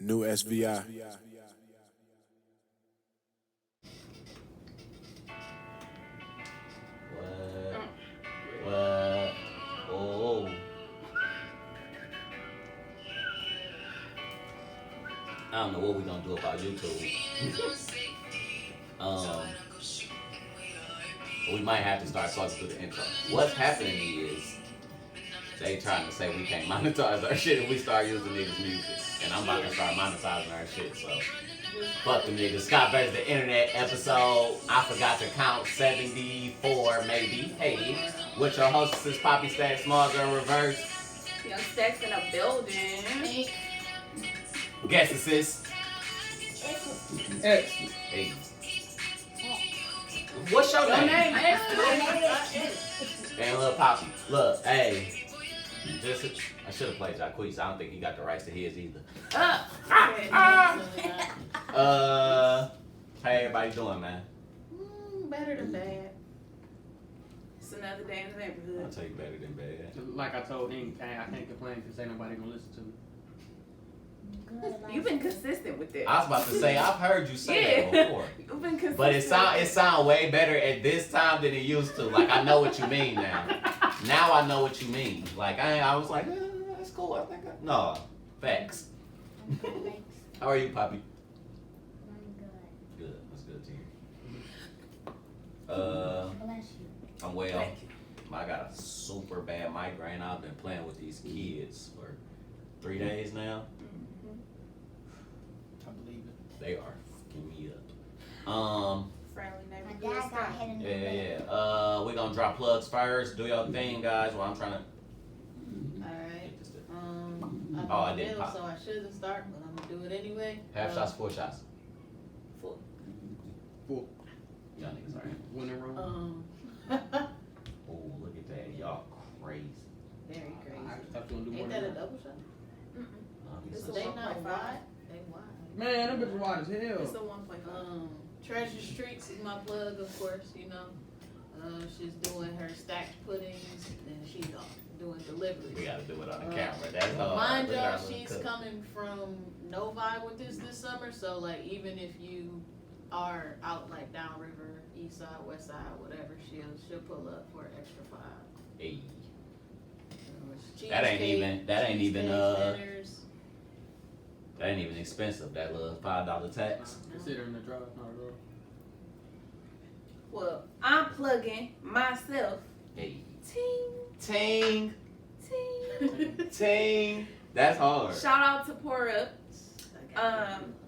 New SVI. What? Oh. I don't know what we're gonna do about YouTube. We might have to start talking through the intro. What's happening is they trying to say we can't monetize our shit if we start using niggas' music. And I'm about to start monetizing our shit, so fuck them niggas. Scott versus the Internet episode. I forgot to count 74 maybe. Hey, with your hostess Poppy Stack, Small Girl Reverse. Young Stacks in a building. Guest assist. X. Hey. What's your name? And Lil Poppy. Look, hey. I should have played Jacquees. I don't think he got the rights to his either. How everybody doing, man? Better than bad. It's another day in the I'll neighborhood. tell you better than bad. Like I told him, I can't complain because ain't nobody gonna listen to me. You've been consistent with that. I was about to say, I've heard you say that before. You've been consistent. But it sound way better at this time than it used to. Like, I know what you mean now. Now I know what you mean. Like, I was like, that's cool. I think no, facts. How are you, Poppy? I'm good. Good. That's good to hear. Bless you. I'm well. Thank you. I got a super bad migraine. I've been playing with these kids for 3 days now. I believe it. They are fucking me up. Friendly My neighborhood. dad got hit in the Yeah. leg. We're gonna drop plugs first. Do your thing, guys, while I'm trying to Alright. get this thing. I I didn't did pop. so I shouldn't start, but I'm gonna do it anyway. Half shots, 4 shots. Full. Full. Y'all niggas alright. Winning room. Oh, look at that. Y'all crazy. Very I crazy. thought you were gonna do more Ain't than that a that. double shot? It's a They 1.5. not wide. They wide. Man, that bitch wide as It's a hell. 1.5. Treasure Streets is my plug, of course. You know, she's doing her stacked puddings and she's doing deliveries. We gotta do it on the camera. That's hard. Mind Look at y'all, our little she's cook. coming from Novi with this summer, so like even if you are out like downriver, east side, west side, whatever, she'll pull up for an extra $5. Hey. Cheesecake, That ain't even, cheesesteaks, dinners. That ain't even expensive. That little $5 tax. Consider in the drive, not at all. Well, I'm plugging myself. Hey. Ting, Ting. ting. Ting. That's hard. Shout out to Pour Up.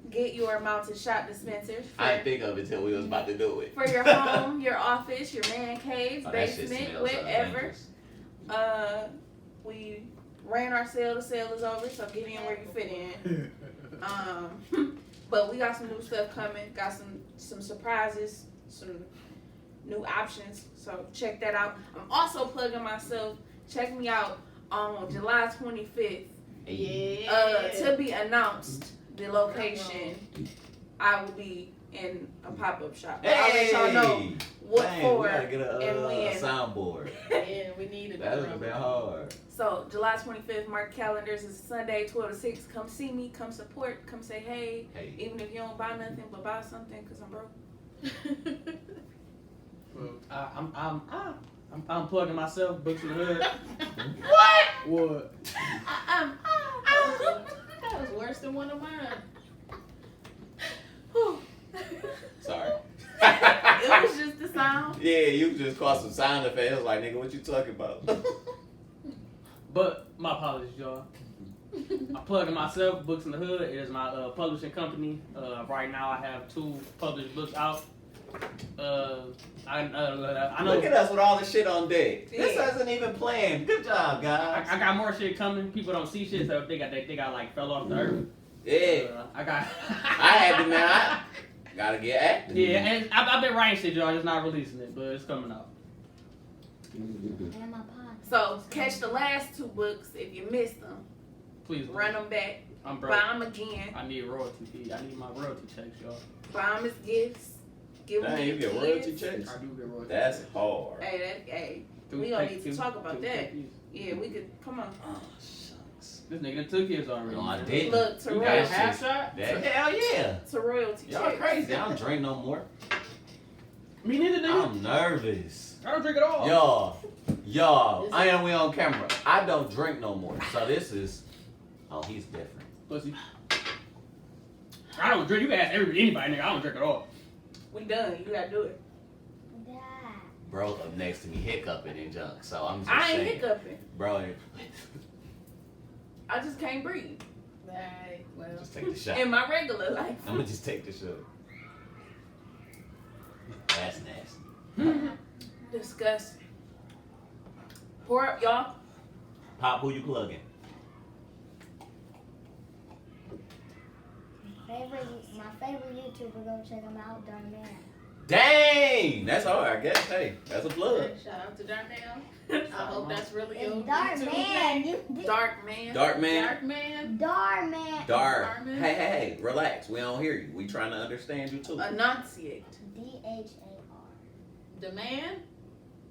Get your mounted shot dispensers I didn't think of it till we was about to do it. for your home, your office, your man cave, Oh, that shit basement, smells so whatever. dangerous. We ran our sale. The sale is over, so get in where you fit in. But we got some new stuff coming. Got some surprises, some new options. So check that out. I'm also plugging myself. Check me out on July 25th. Yeah. To be announced, the location. I will be in a pop-up shop. But I'll let y'all know what Dang, for we gotta get and a when. soundboard. Yeah, we needed That would have been hard. So July 25th, mark calendars. It's Sunday, 12 to 6. Come see me. Come support. Come say hey. Hey. Even if you don't buy nothing, but buy something because I'm broke. Well, I'm plugging myself, books in the hood. What? What? That was worse than one of mine. Sorry. It was just the sound. Yeah, you just caught some sound effects. I was like, nigga, what you talking about? But my apologies, y'all. I'm plugging myself. Books in the Hood is my publishing company. Right now, I have 2 published books out. I know. Look at us with all the shit on deck. This Yeah. hasn't even planned. Good job, guys. I got more shit coming. People don't see shit, so they got like fell off the earth. Yeah. I got. I had to, man. I gotta get active. Yeah, and I've been writing shit, y'all. Just not releasing it, but it's coming out. And my pod. So catch the last 2 books if you missed them. Please Run them back. I'm broke. Buy them again. I need royalty fee. I need my royalty checks, y'all. Buy them as gifts. Give them Dang, to you your get royalty kids. checks? I do get royalty. That's hard. Hey, we Two- gonna take need to two- talk about two that. cookies. Yeah, we could. Come on. Oh, shucks. This nigga done took his already. No, I didn't. Look, to You got a royalty. half shot? Hell yeah. To royalty. Y'all checks. crazy. I don't drink no more. Me neither, nigga. I'm nervous. I don't drink at all. Y'all, we on camera. I don't drink no more. So this is, he's different. Pussy. I don't drink. You can ask anybody, nigga. I don't drink at all. We done. You gotta do it. Dad. Bro up next to me hiccuping and junk. So I'm just I ain't saying. hiccuping. Bro, I just can't breathe. Right, well. just take the shot. In my regular life. I'm gonna just take the shot. That's nasty. Disgusting. Pour up, y'all. Pop, who you plugging? My favorite YouTuber, go check him out, Darn Man. Dang! That's hard, I guess. Hey, that's a plug. Shout out to Darnell. I hope that's really your It's Darn YouTube Man. name. Dark man. Dark man. Dark Man. Darn Man. Dark. Darman. Hey, relax. We don't hear you. We trying to understand you too. Enunciate. DHAR. The man.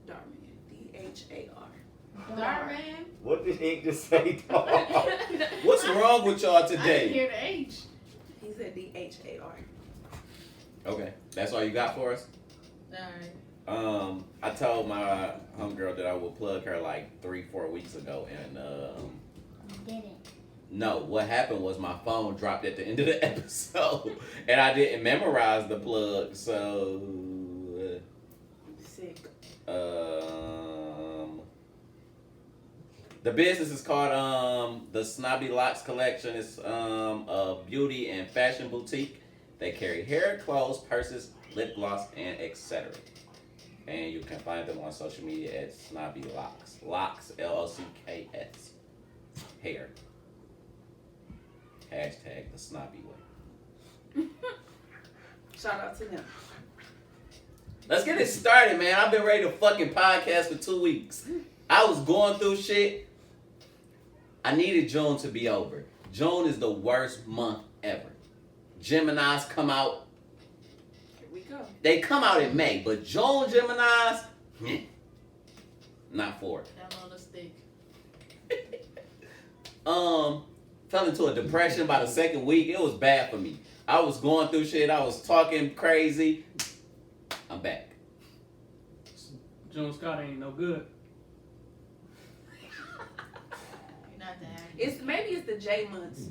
Dark man. DHAR. Dark Man. What did he just say, dog? What's wrong with y'all I didn't today? hear the H. He said DHAR. Okay, that's all you got for us? Alright. I told my homegirl that I would plug her like 3-4 weeks ago, and Didn't. no, what happened was my phone dropped at the end of the episode, and I didn't memorize the plug, so Sick. the business is called the Snobby Locks Collection. It's a beauty and fashion boutique. They carry hair, clothes, purses, lip gloss, and etc. And you can find them on social media at Snobby Locks. Locks, Locks. Hair. Hashtag the snobby way. Shout out to them. Let's get it started, man. I've been ready to fucking podcast for 2 weeks. I was going through shit. I needed June to be over. June is the worst month ever. Geminis come out. Here we go. They come out in May, but June Geminis, not for it. Down on the stick. Fell into a depression by the second week. It was bad for me. I was going through shit. I was talking crazy. I'm back. June Scott ain't no good. You're not the actor. Maybe it's the J months.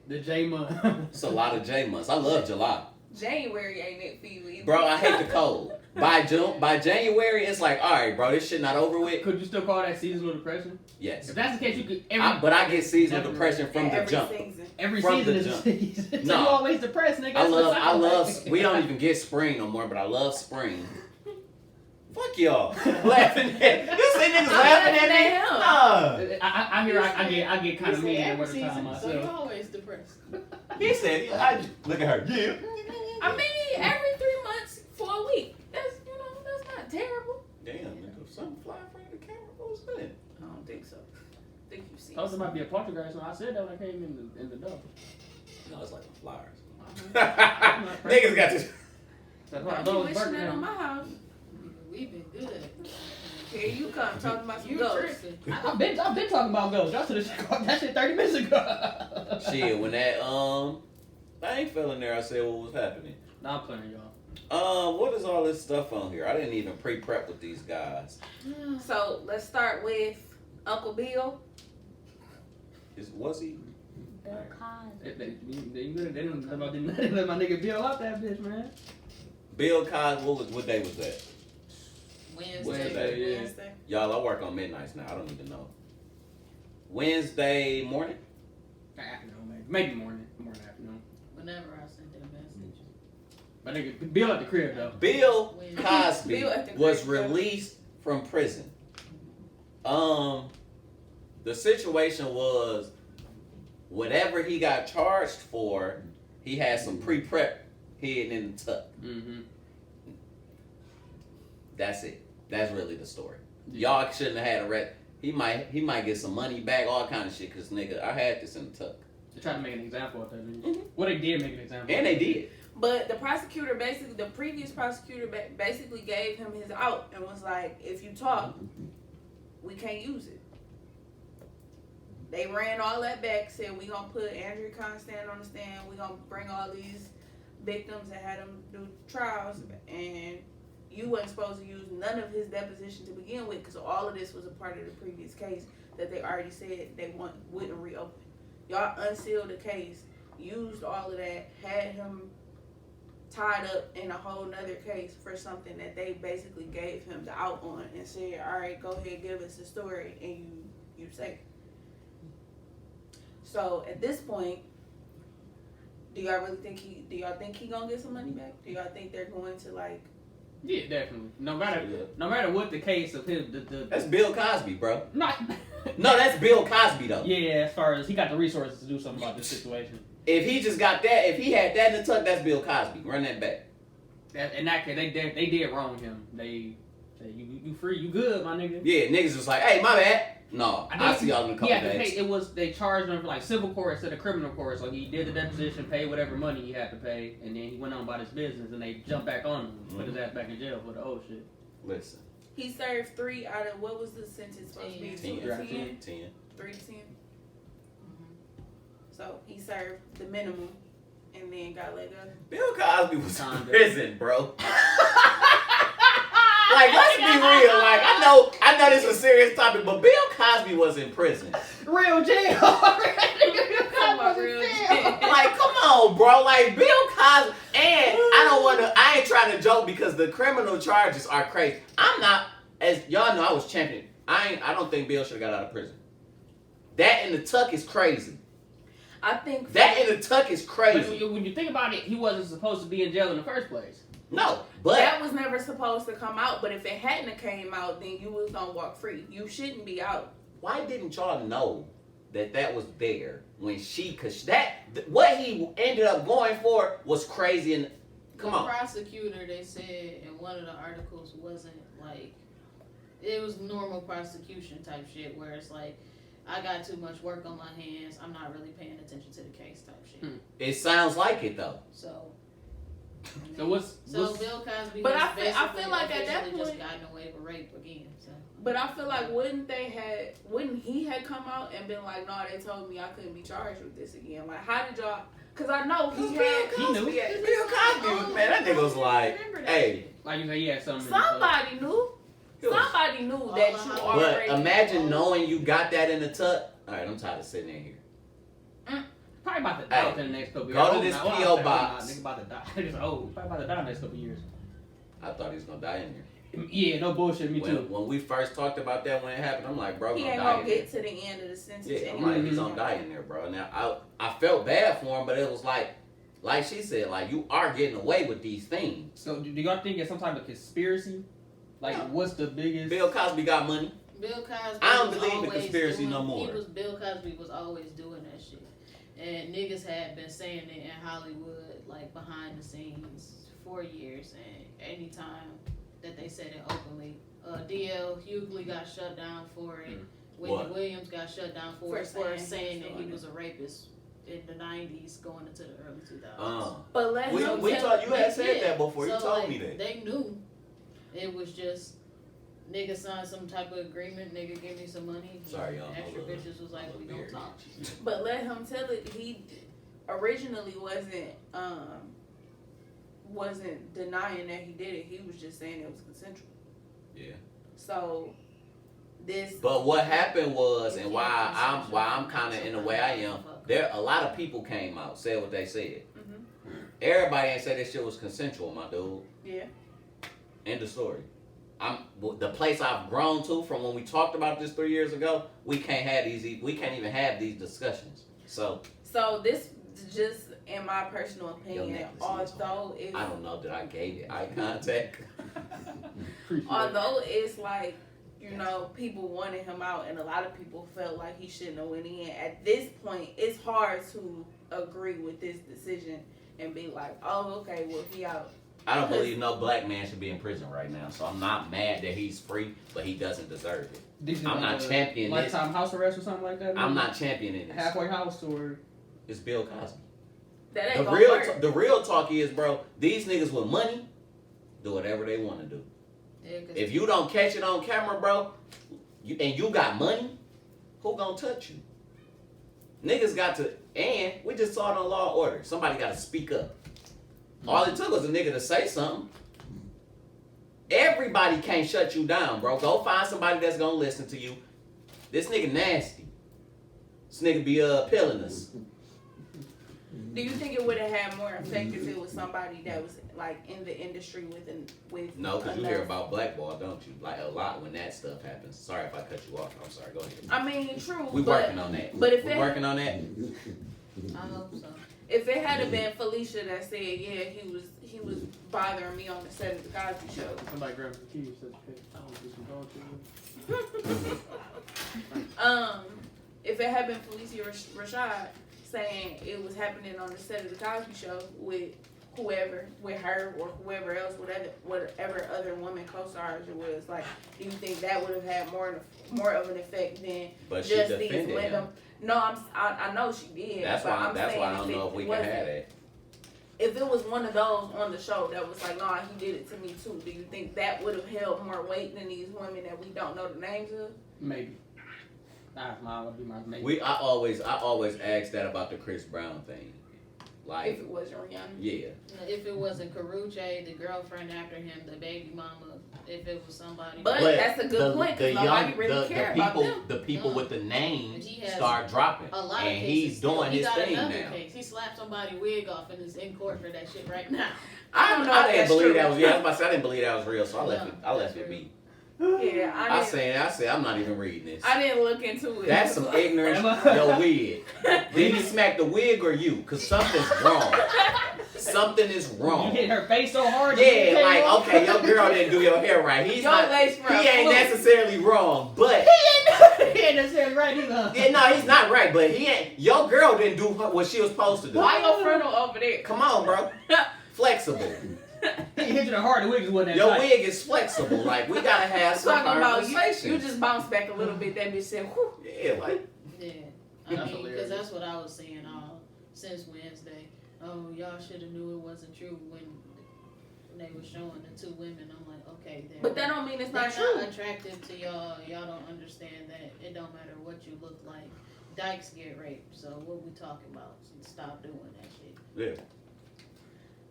The J month. It's a lot of J months. I love July. January ain't it for you either. Bro, I hate the cold. By January, it's like, all right, bro, this shit not over with. Could you still call that seasonal depression? Yes. If that's the case, you could. But I get seasonal Definitely. depression from the Every jump. season. Every From season the is a jump. season. No. So you always depressed, nigga. I That's love, we don't even get spring no more, but I love spring. Fuck y'all. Laughing at, you see niggas laughing at me? him. Nah. I get kind You of say mean at every one time season, so you're myself. always depressed. He said, look at her. Yeah. I mean, every 3 months for a week. That's not terrible. Damn, nigga, something fly in front of the camera. What was that? I don't think so. I think you see. I thought there might be a poltergeist, so I said that when I came in the door. No, it's like the flyers. Niggas got this. That's why I Don't thought you it was wishing that on Birmingham. my house? We've been good. Here you come talking about some You ghosts. tripping. I've been talking about ghosts. Y'all should have caught that shit 30 minutes ago. Shit, when that, I ain't fell in there, I said what was happening. Nah, I'm playing, y'all. What is all this stuff on here? I didn't even pre-prep with these guys. So let's start with Uncle Bill. Was he? Bill Cosby. They didn't let my nigga Bill out that bitch, man. Bill Cosby, what day was that? Wednesday. Yeah. Wednesday. Y'all, I work on midnights now. I don't even know. Wednesday morning? Afternoon, maybe morning afternoon. Whenever I sent that message. My nigga Bill at the crib though. Bill When- Cosby Bill at the was crib. released from prison. The situation was whatever he got charged for, he had some pre-prep hidden in the tuck. Mm-hmm. That's it. That's really the story. Y'all shouldn't have had a ret. He might get some money back, all kind of shit. Cause nigga, I had this in the tuck, They tried to make an example of that. Mhm. Well, they did make an example. and they did. But the prosecutor the previous prosecutor basically gave him his out and was like, if you talk, we can't use it. They ran all that back, said we gonna put Andrew Constand on the stand, we gonna bring all these victims and had them do trials, and you wasn't supposed to use none of his deposition to begin with, because all of this was a part of the previous case that they already said they wouldn't reopen. Y'all unsealed the case, used all of that, had him tied up in a whole nother case for something that they basically gave him the out on and said, all right, go ahead, give us the story, and you say. So at this point, do y'all think he gonna get some money back? Do y'all think they're going to like? Yeah, definitely. No matter what the case of him, That's Bill Cosby, bro. Not. No, that's Bill Cosby though. Yeah, as far as he got the resources to do something about this situation. If he just got that, if he had that in the tuck, that's Bill Cosby. Run that back. In that case, they did wrong him. They said you free, you good, my nigga. Yeah, niggas was like, hey, my bad. No, I'll see y'all in a couple days. They charged him for like civil court instead of criminal court. So he did the deposition, paid whatever money he had to pay, and then he went on about his business. And they jumped back on him, put his ass back in jail for the old shit. Listen. He served 3 out of, what was the sentence supposed to be? 10. 10. 3 to 10. So he served the minimum and then got let go. Bill Cosby was in prison, bro. Like, let's be real. Like, I know this is a serious topic, but Bill Cosby was in prison. Real jail. Real jail. Like, come on, bro. Like, Bill Cosby. And I ain't trying to joke because the criminal charges are crazy. I'm not, as y'all know, I was champion. I don't think Bill should have got out of prison. That in the tuck is crazy. I think that in the tuck is crazy. But when you think about it, he wasn't supposed to be in jail in the first place. No, but that was never supposed to come out. But if it hadn't have came out, then you was gonna walk free. You shouldn't be out. Why didn't y'all know that was there when cause what he ended up going for was crazy and the prosecutor, they said in one of the articles, wasn't like, it was normal prosecution type shit where it's like, I got too much work on my hands, I'm not really paying attention to the case type shit. It sounds like it though. So Bill Cosby but I feel like at that point just gotten away with rape again. So. But I feel like wouldn't he had come out and been like, no, they told me I couldn't be charged with this again. Like, how did y'all? Because I know he knew. Bill Cosby, man, that nigga was like, hey. Like you said, he had something. Somebody knew. Somebody knew that you already. But imagine knowing you got that in the tuck. All right, I'm tired of sitting in here. Probably about to die within the next couple years. Go to this P.O. box. Nigga about to die. Nigga's old. Probably about to die in the next couple years. I thought he was gonna die in here. Yeah, no bullshit. Me too. When we first talked about that when it happened, I'm like, bro, he ain't gonna get to the end of the sentence. Yeah, I'm like, he's gonna die in there, bro. Now I felt bad for him, but it was like she said, like, you are getting away with these things. So do y'all think it's some type of conspiracy? Like, what's the biggest? Bill Cosby got money. Bill Cosby. I don't believe in conspiracy no more. Bill Cosby was always doing that shit. And niggas had been saying it in Hollywood, like behind the scenes, for years. And anytime that they said it openly, D.L. Hughley got shut down for it. Whitney Williams got shut down for saying that he was a rapist in the 90s, going into the early 2000s. But let him you had said that before. You told me that. They knew. It was just nigga signed some type of agreement, nigga give me some money. Sorry, y'all. Extra bitches was like, we gonna talk. But let him tell it. He originally wasn't denying that he did it. He was just saying it was consensual. Yeah. So this. But what happened was, and why I'm kind of in the way I am. There a lot of people came out, said what they said. Mm-hmm. Everybody ain't say this shit was consensual, my dude. Yeah. End of story. The place I've grown to from when we talked about this 3 years ago. We can't even have these discussions. So this just in my personal opinion, although if I don't know that I gave it eye contact. Although it's like, you know, people wanted him out and a lot of people felt like he shouldn't have went in. At this point, it's hard to agree with this decision and be like, oh, okay, well, he out. I don't believe no black man should be in prison right now, so I'm not mad that he's free, but he doesn't deserve it. I'm not championing this. Lifetime house arrest or something like that? I'm not championing this. Halfway house or? It's Bill Cosby. That ain't the real talk is, bro, these niggas with money do whatever they want to do. Yeah, if you don't catch it on camera, bro, and you got money, who gonna touch you? Niggas got to, and we just saw it on Law and Order. Somebody got to speak up. All it took was a nigga to say something. Everybody can't shut you down, bro. Go find somebody that's gonna listen to you. This nigga nasty. This nigga be pilling us. Do you think it would have had more effect if it was somebody that was like in the industry with? No, because you hear about blackball, don't you? Like a lot when that stuff happens. Sorry if I cut you off. I'm sorry. Go ahead. I mean, true. We working on that. But if we're working on that. I hope so. If it had been Felicia that said, yeah, he was bothering me on the set of the Cosby Show. Somebody grabbed the keys and said, hey, I want to do some dog shit. If it had been Felicia Rashad saying it was happening on the set of the Cosby Show with whoever, with her or whoever else, whatever other woman co-stars it was, like, do you think that would have had more of an effect than But just she these defended women? him. No, I know she did. That's but why. I'm That's saying why I don't know if we can have that. If it was one of those on the show that was like, nah, he did it to me too, do you think that would have held more weight than these women that we don't know the names of? Maybe. That's my maybe. I always ask that about the Chris Brown thing. Like, If it wasn't Rihanna. yeah. If it wasn't Karuche, the girlfriend after him, the baby mama, if it was somebody. But that's a good point, because nobody really care about them. The people with the names He has start dropping. a lot of And cases he's still. doing He his got thing another now. case. He slapped somebody's wig off and is in court for that shit right now. I don't know I if didn't that's believe true. that was. Yeah, I was about to say I didn't believe that was real, so I left No, it. I left that's it real. be. Yeah, I said I'm not even reading this. I didn't look into it. That's some ignorance. Your wig. Did he smack the wig or you? Cause something's wrong. Something is You wrong. hit her face so hard. you Yeah, came like off. okay, your girl didn't do your hair right. He's Your not. lace front He ain't flew. necessarily wrong, but He ain't necessarily right either. yeah, no, he's not right. But he ain't. Your girl didn't do what she was supposed to do. Why your frontal over there? Come on, bro. Flexible. He hit you the hard. The wig wasn't that Your tight. wig is flexible. Like we gotta have some Talking about you conversation. just bounced back a little bit. That bitch said, whew. Yeah, like Yeah, That's I mean, hilarious. because that's what I was saying since Wednesday. Oh, y'all should have knew it wasn't true when they were showing the two women. I'm like, okay, But that don't mean it's not they're true. not attractive to y'all. Y'all don't understand that it don't matter what you look like. Dykes get raped, so what we talking about? Stop doing that shit. yeah.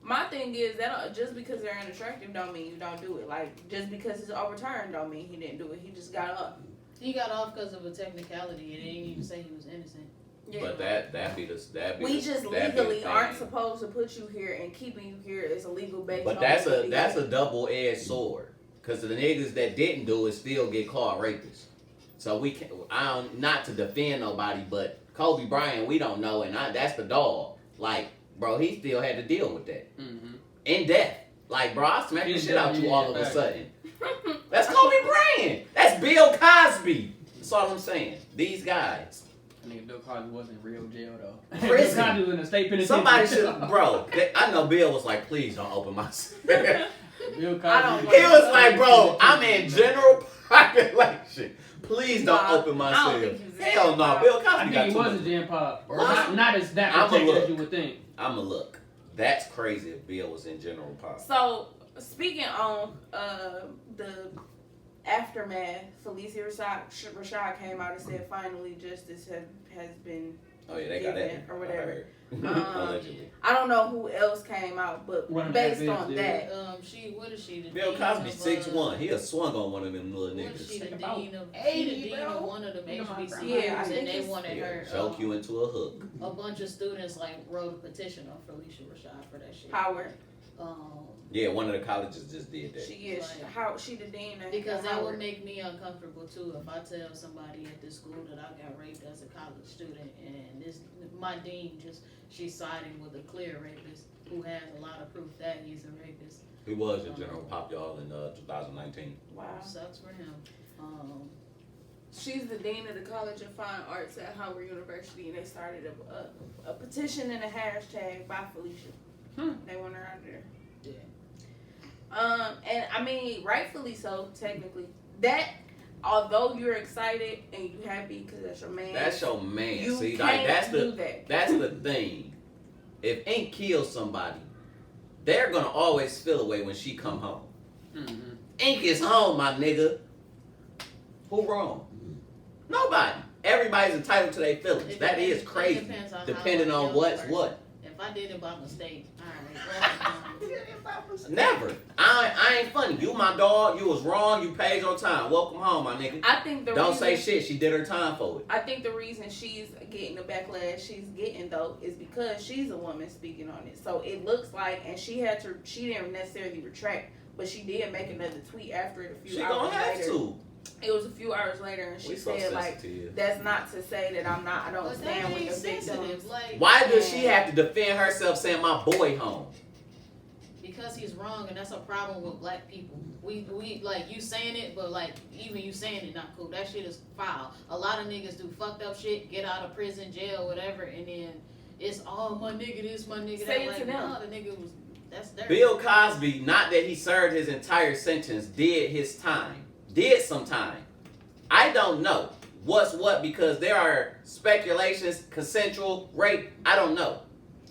My thing is that just because they're unattractive don't mean you don't do it. Like, just because it's overturned don't mean he didn't do it. He just got up. He got off because of a technicality. It didn't even say he was innocent. Yeah. But that be the We just that be the legally thing. aren't supposed to put you here, and keeping you here is illegal based But on that's what a you that's did. a double-edged sword. Cause the niggas that didn't do it still get caught rapists. So we can not to defend nobody, but Kobe Bryant we don't know, and that's the dog. Like, bro, he still had to deal with that Mm-hmm. in death. Like, bro, I smacked the shit out you Yeah, all of a facts. sudden. That's Kobe Bryant. That's Bill Cosby. That's all I'm saying. These guys. I think Bill Cosby wasn't in real jail though. Prison. Bill Cosby was in a state penitentiary. Somebody should, bro. I know Bill was like, please don't open my. Bill Cosby. I don't He was like, bro, I'm in general population. Please don't Nah, open my I don't cell. think he was in Hell no, general Bill I Cosby think got he too was much. a gen pop. Or What? not as that I'ma protected look. as you would think. I'ma look. That's crazy if Bill was in general pop. So, speaking on the aftermath, Felicia Rashad came out and said finally justice has been. Oh yeah, they got that. Given or whatever. Allegedly. I don't know who else came out, but One of based the on bitches, that, What is she? The Bill dean Cosby of, 6'1". He a swung on one of them little What is she? niggas. The About dean of 80, the dean bro. of one of them Look at my HBCUs, grandma. Yeah, I and think they it's- wanted Yeah, her. choke you into a hook. A bunch of students wrote a petition on Felicia Rashad for that shit. Howard, Yeah, one of the colleges just did that. she is she the dean at Because that Howard. would make me uncomfortable too if I tell somebody at this school that I got raped as a college student and my dean she's siding with a clear rapist who has a lot of proof that he's a rapist. He was in general pop, y'all, in 2019. Wow. Sucks for him. She's the dean of the College of Fine Arts at Howard University, and they started a petition and a hashtag by Felicia. They want her out there. Yeah. And I mean, rightfully so, technically. That, although you're excited and you happy because that's your man. That's your man. You See, can't like do that. that's the thing. If Ink kills somebody, they're gonna always feel away when she come home. Mm-hmm. Ink is home, my nigga. Who wrong? Nobody. Everybody's entitled to their feelings. It That depends- is crazy. it depends on Depending how I on feel what's first. what. If I did it by mistake, alright. Never. I ain't funny. You my dog. You was wrong. You paid your time. Welcome home, my nigga. I think the Don't reason, say shit. She did her time for it. I think the reason she's getting the backlash she's getting though is because she's a woman speaking on it. So it looks like, and she didn't necessarily retract, but she did make another tweet after it a few She hours gonna have later. to. It was a few hours later, and she We so said like, sensitive. "That's not to say that I don't But that stand with ain't the victims." sensitive. Like, Why does she have to defend herself saying my boy home? because he's wrong, and that's a problem with black people. We like you saying it, but like even you saying it not cool. That shit is foul. A lot of niggas do fucked up shit, get out of prison, jail, whatever, and then it's all my nigga this, my nigga Say that. it to Like, them. no, the nigga was that's dirty. Bill Cosby, not that he served his entire sentence, did his time. Did some time. I don't know what's what because there are speculations, consensual rape. I don't know.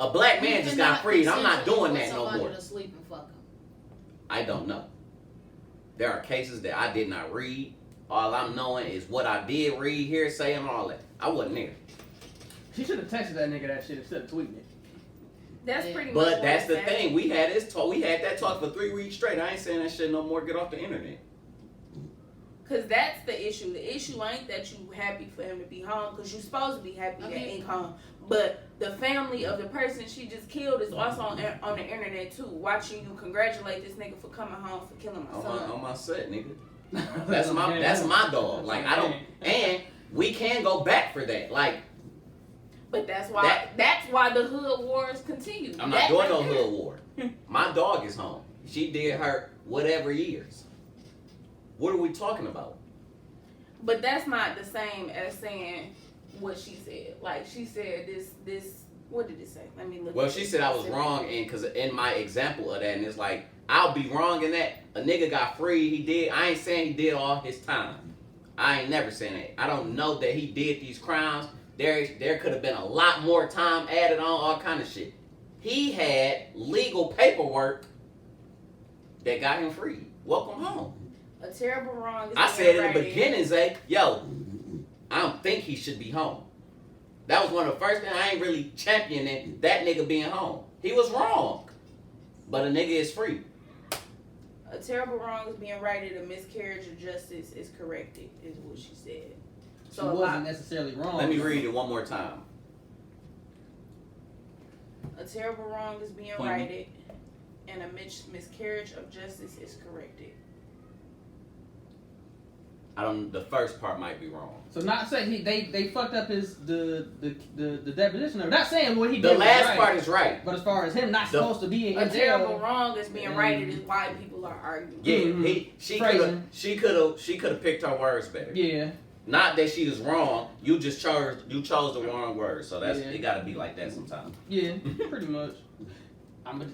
A black man You just cannot got freed. I'm not consensually doing put that no somebody more. to sleep and fuck him. I don't know. There are cases that I did not read. All I'm knowing is what I did read, hearsay, and all that. I wasn't there. She should have texted that nigga that shit instead of tweeting it. That's Yeah. pretty much. But what that's the it's at. thing. We had this talk. We had that talk for 3 weeks straight. I ain't saying that shit no more. Get off the internet. Cause that's the issue. The issue ain't that you happy for him to be home, cause you supposed to be happy that he's home. But the family of the person she just killed is also on the internet too, watching you congratulate this nigga for coming home for killing my son. On my set, nigga. That's my dog. Like I don't. And we can go back for that. Like But that's why the hood wars continue. I'm not doing no hood war. My dog is home. She did her whatever years. What are we talking about? But that's not the same as saying what she said. Like she said this. What did it say? Let me look. Well, at she it. said I was wrong, and because in my example of that, and it's like I'll be wrong in that a nigga got free. He did. I ain't saying he did all his time. I ain't never saying that. I don't know that he did these crimes. There could have been a lot more time added on, all kind of shit. He had legal paperwork that got him free. Welcome home. A terrible wrong. Is I being said in the righted. beginning, Zay, yo, I don't think he should be home. That was one of the first things I ain't really championing that nigga being home. He was wrong. But a nigga is free. A terrible wrong is being righted. A miscarriage of justice is corrected. Is what she said. She So wasn't necessarily wrong. Let me read it one more time. a terrible wrong is being Point me. righted, and a miscarriage of justice is corrected. The first part might be wrong. So not saying they fucked up the deposition. Not saying what he did. The was last right, part is right. But as far as him not supposed to be in A jail, terrible wrong is being righted is why people are arguing. Yeah, Mhm. she could have picked her words better. Yeah. Not that she was wrong. You just chose the wrong words. So that's Yeah. it. Got to be like that sometimes. Yeah, pretty much.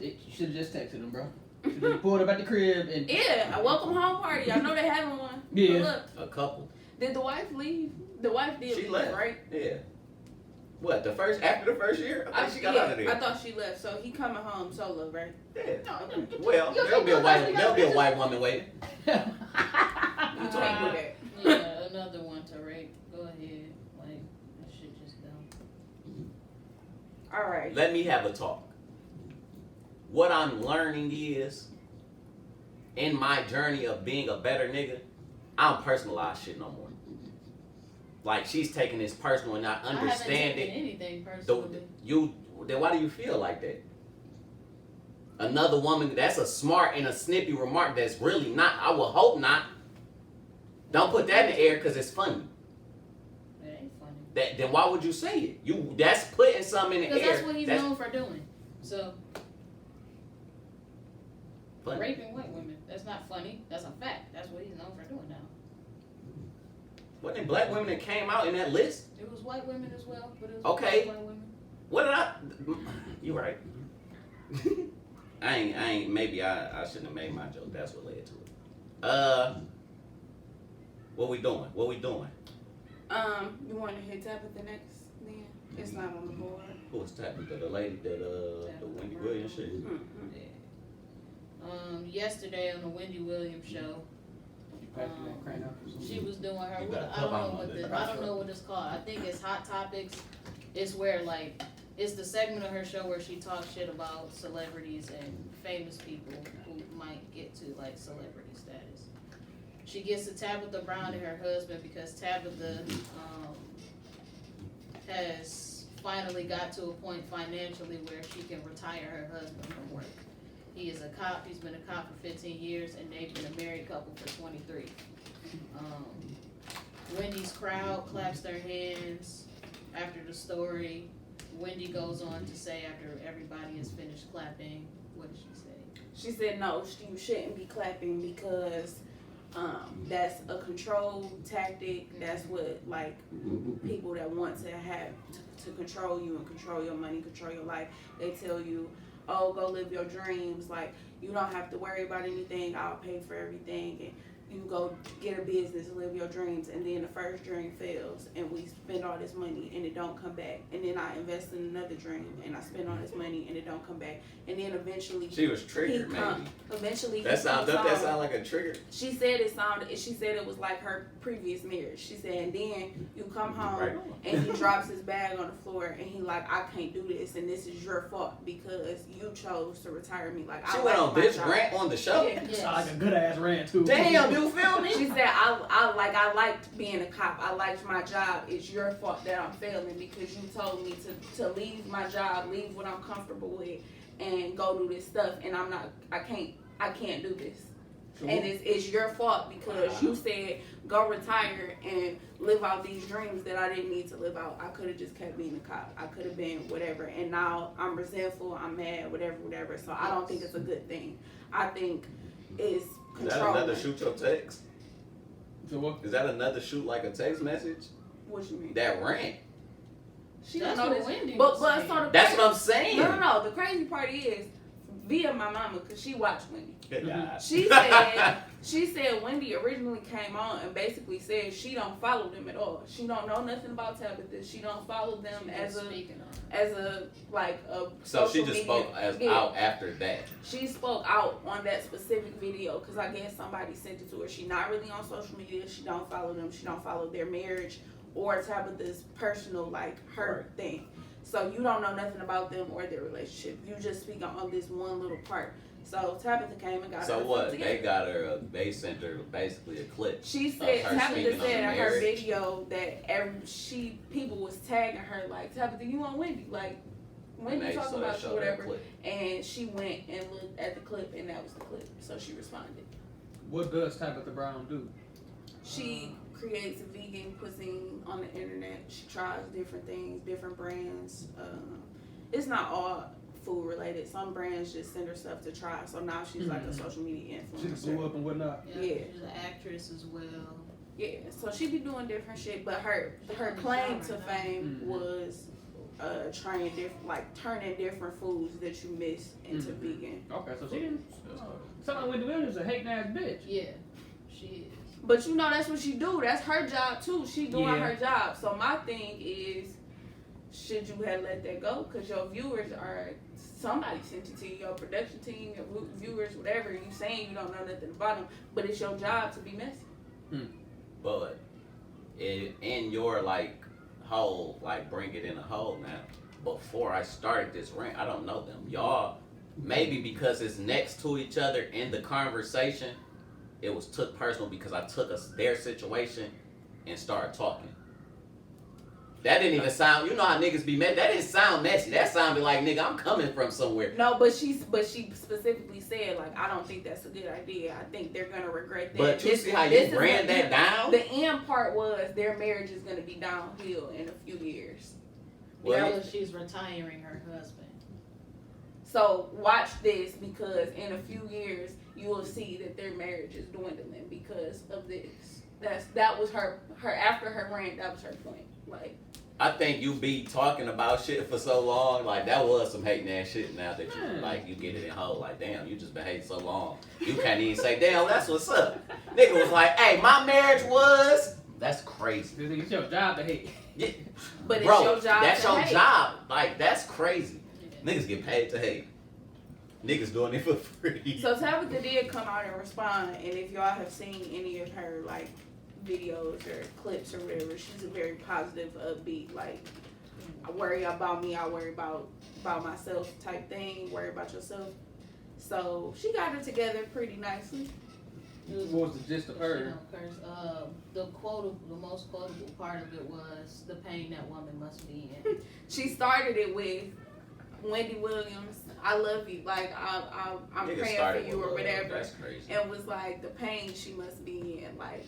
You should have just texted him, bro. Should have pulled up at the crib and Yeah, a welcome home party. I know they having one. Yeah. But look, A couple. did the wife leave? The wife did She leave, left. right? Yeah. What after the first year? I think she got out of there. I thought she left, so he coming home solo, right? Yeah. Okay. Well, there'll be a white woman waiting. You take with that. Yeah, another one to rape. Go ahead. Like, that shit just dumb. All right. Let me have a talk. What I'm learning is, in my journey of being a better nigga, I don't personalize shit no more. Like she's taking this personal and not I haven't taken understanding. anything personally. Then why do you feel like that? Another woman, that's a smart and a snippy remark that's really not, I would hope not. Don't put that in the air because it's funny. It ain't funny. Then why would you say it? That's putting something in the Because air. that's what he's known for doing. So, funny. raping white women. That's not funny. That's a fact. That's what he's known for doing now. Wasn't it black women that came out in that list? It was white women as well, but it was Okay. white women. What did I? You right. I ain't. Maybe I shouldn't have made my joke. That's what led to it. What we doing? You want to hit Tabitha next? Then it's not on the board. Who was Tabitha? The lady that the Wendy Williams shit. Mm-hmm. Yesterday on the Wendy Williams show, She was doing her. You better I don't put know on what that. I don't know what it's called. I think it's Hot Topics. It's where like it's the segment of her show where she talks shit about celebrities and famous people who might get to like celebrity status. She gets to Tabitha Brown and her husband because Tabitha has finally got to a point financially where she can retire her husband from work. He is a cop. He's been a cop for 15 years, and they've been a married couple for 23. Wendy's crowd claps their hands after the story. Wendy goes on to say after everybody has finished clapping, what did she say? She said no, you shouldn't be clapping because that's a control tactic. That's what like people that want to have to control you and control your money, control your life. They tell you, oh, go live your dreams. Like you don't have to worry about anything. I'll pay for everything. And you go get a business, live your dreams, and then the first dream fails, and we spend all this money, and it don't come back. And then I invest in another dream, and I spend all this money, and it don't come back. And then eventually, She was triggered, maybe. Eventually, That sound like a trigger. She said it sounded. She said it was like her previous marriage. She said, and then you come home Right. and he drops his bag on the floor, and he like, I can't do this, and this is your fault because you chose to retire me. Like She I went like on my bitch job. rant on the show. Yeah. Yes. Sound like a good ass rant too. Damn, you feel me? She said, I liked being a cop. I liked my job. It's your fault that I'm failing because you told me to leave my job, leave what I'm comfortable with, and go do this stuff. And I can't do this. Sure. And it's your fault because you said go retire and live out these dreams that I didn't need to live out. I could have just kept being a cop. I could have been whatever. And now I'm resentful. I'm mad. Whatever. So I don't think it's a good thing. I think it's Is that controlling. another shoot your text? So what? Is that another shoot like a text message? What you mean? That rant. She That's don't know what this. Wendy But was so saying. the That's crazy- what I'm saying. No. The crazy part is via my mama because she watched Wendy. God. She said Wendy originally came on and basically said she don't follow them at all. She don't know nothing about Tabitha. She don't follow them She as was a speaking on it. as a like a So she social just media- spoke as Yeah. out after that. She spoke out on that specific video because I guess somebody sent it to her. She not really on social media. She don't follow them. She don't follow their marriage or Tabitha's personal like her thing. So you don't know nothing about them or their relationship. You just speak on this one little part. So Tabitha came and got her. So put what? together. They got her. They sent her basically a clip. She said her Tabitha speaking on said in her marriage. video that people was tagging her like Tabitha, you want Wendy? Like Wendy And they- talking so they about you, showed her a whatever. clip. And she went and looked at the clip, and that was the clip. So she responded. What does Tabitha Brown do? She creates vegan cuisine on the internet. She tries different things, different brands. It's not all food related. Some brands just send her stuff to try. So now she's like a social media She influencer. blew up and whatnot. Yeah. She's an actress as well. Yeah, so she be doing different shit, but her claim to fame was turning different foods that you miss into vegan. Okay, so she didn't. Sound like Wendy Williams is a hating ass bitch. Yeah, she is. But you know that's what she do. That's her job too. She doing Yeah. her job. So my thing is, should you have let that go? Because your viewers are somebody sent it to you, your production team, your viewers, whatever. You saying you don't know nothing about them, but it's your job to be messy. But in your like whole, like bring it in a whole now. Before I started this rant, I don't know them. Y'all, maybe because it's next to each other in the conversation, it was took personal because I took their situation and started talking. That didn't even sound, you know how niggas be mad. That didn't sound messy. That sounded like, nigga, I'm coming from somewhere. No, but she specifically said like I don't think that's a good idea. I think they're gonna regret that. But you see how you this is ran the- that down? The end part was their marriage is gonna be downhill in a few years. Well, Because she's retiring her husband. So watch this because in a few years you will see that their marriage is dwindling because of this. That was her after her rant. That was her point. Like I think you be talking about shit for so long, like that was some hating ass shit now that you like you get it in whole. Like, damn, you just been hating so long. You can't even say, damn, that's what's up. Nigga was like, hey, my marriage was that's crazy. It's your job to hate. Yeah. But Bro, it's your job that's to your hate. job. Like, that's crazy. Niggas get paid to hate. Niggas doing it for free. So Tabitha did come out and respond, and if y'all have seen any of her like videos or clips or whatever, she's a very positive, upbeat, like I worry about me, I worry about myself type thing, worry about yourself. So she got it together pretty nicely. What was the gist of her? The most quotable part of it was the pain that woman must be in. She started it with Wendy Williams, I love you, like I'm Niggas praying started for you with or love. whatever, That's crazy. and was like the pain she must be in, like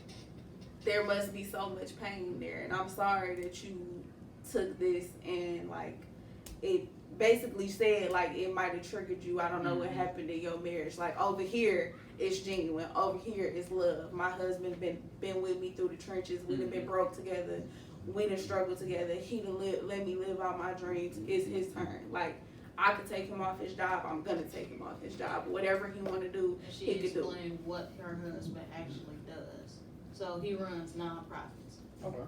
there must be so much pain there, and I'm sorry that you took this and like it basically said like it might have triggered you. I don't know what happened in your marriage. Like over here it's genuine, over here it's love. My husband been with me through the trenches. We done been broke together. We done struggled together. He done let me live out my dreams. It's his turn. Like I could take him off his job. I'm gonna take him off his job. Whatever he want to do, And she he could do. explained what her husband actually does. So he runs nonprofits. Okay.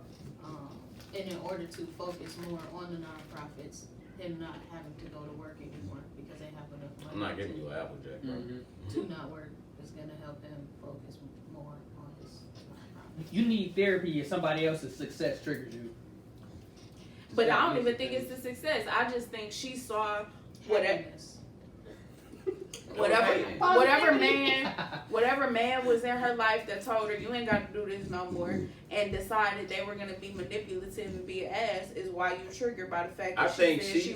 And in order to focus more on the nonprofits, him not having to go to work anymore because they have enough money. I'm not giving you an Applejack, bro. To not work is gonna help him focus more on his nonprofit. You need therapy if somebody else's success triggers you. But I don't even think it's a success. I just think she saw whatever. Happiness. Whatever man was in her life that told her you ain't got to do this no more, and decided they were gonna be manipulative and be an ass, is why you triggered by the fact that I think she she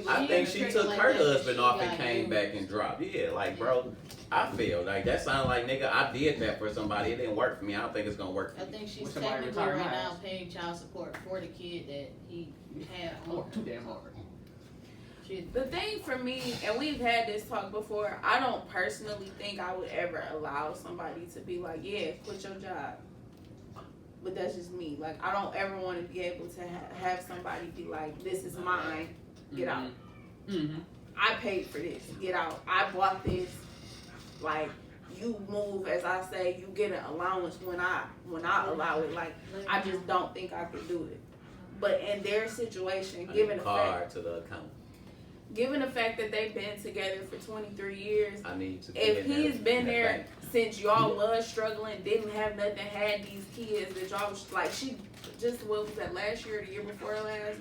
took her husband off and came back and dropped. Yeah, like bro, I feel like that sounded like nigga. I did that for somebody. It didn't work for me. I don't think it's gonna work for I me. think she's With somebody technically retired right now house. paying child support for the kid that he had on Too damn hard. The thing for me, and we've had this talk before, I don't personally think I would ever allow somebody to be like, yeah, quit your job. But that's just me. Like, I don't ever want to be able to have somebody be like, this is mine, get out. I paid for this, get out. I bought this. Like, you move, as I say, you get an allowance when I allow it. Like, I just don't think I could do it. But in their situation, given the fact to the account. given the fact that they've been together for 23 years, I need to. if he's been there since y'all was struggling, didn't have nothing, had these kids that y'all was like, she just, what was that, last year or the year before last,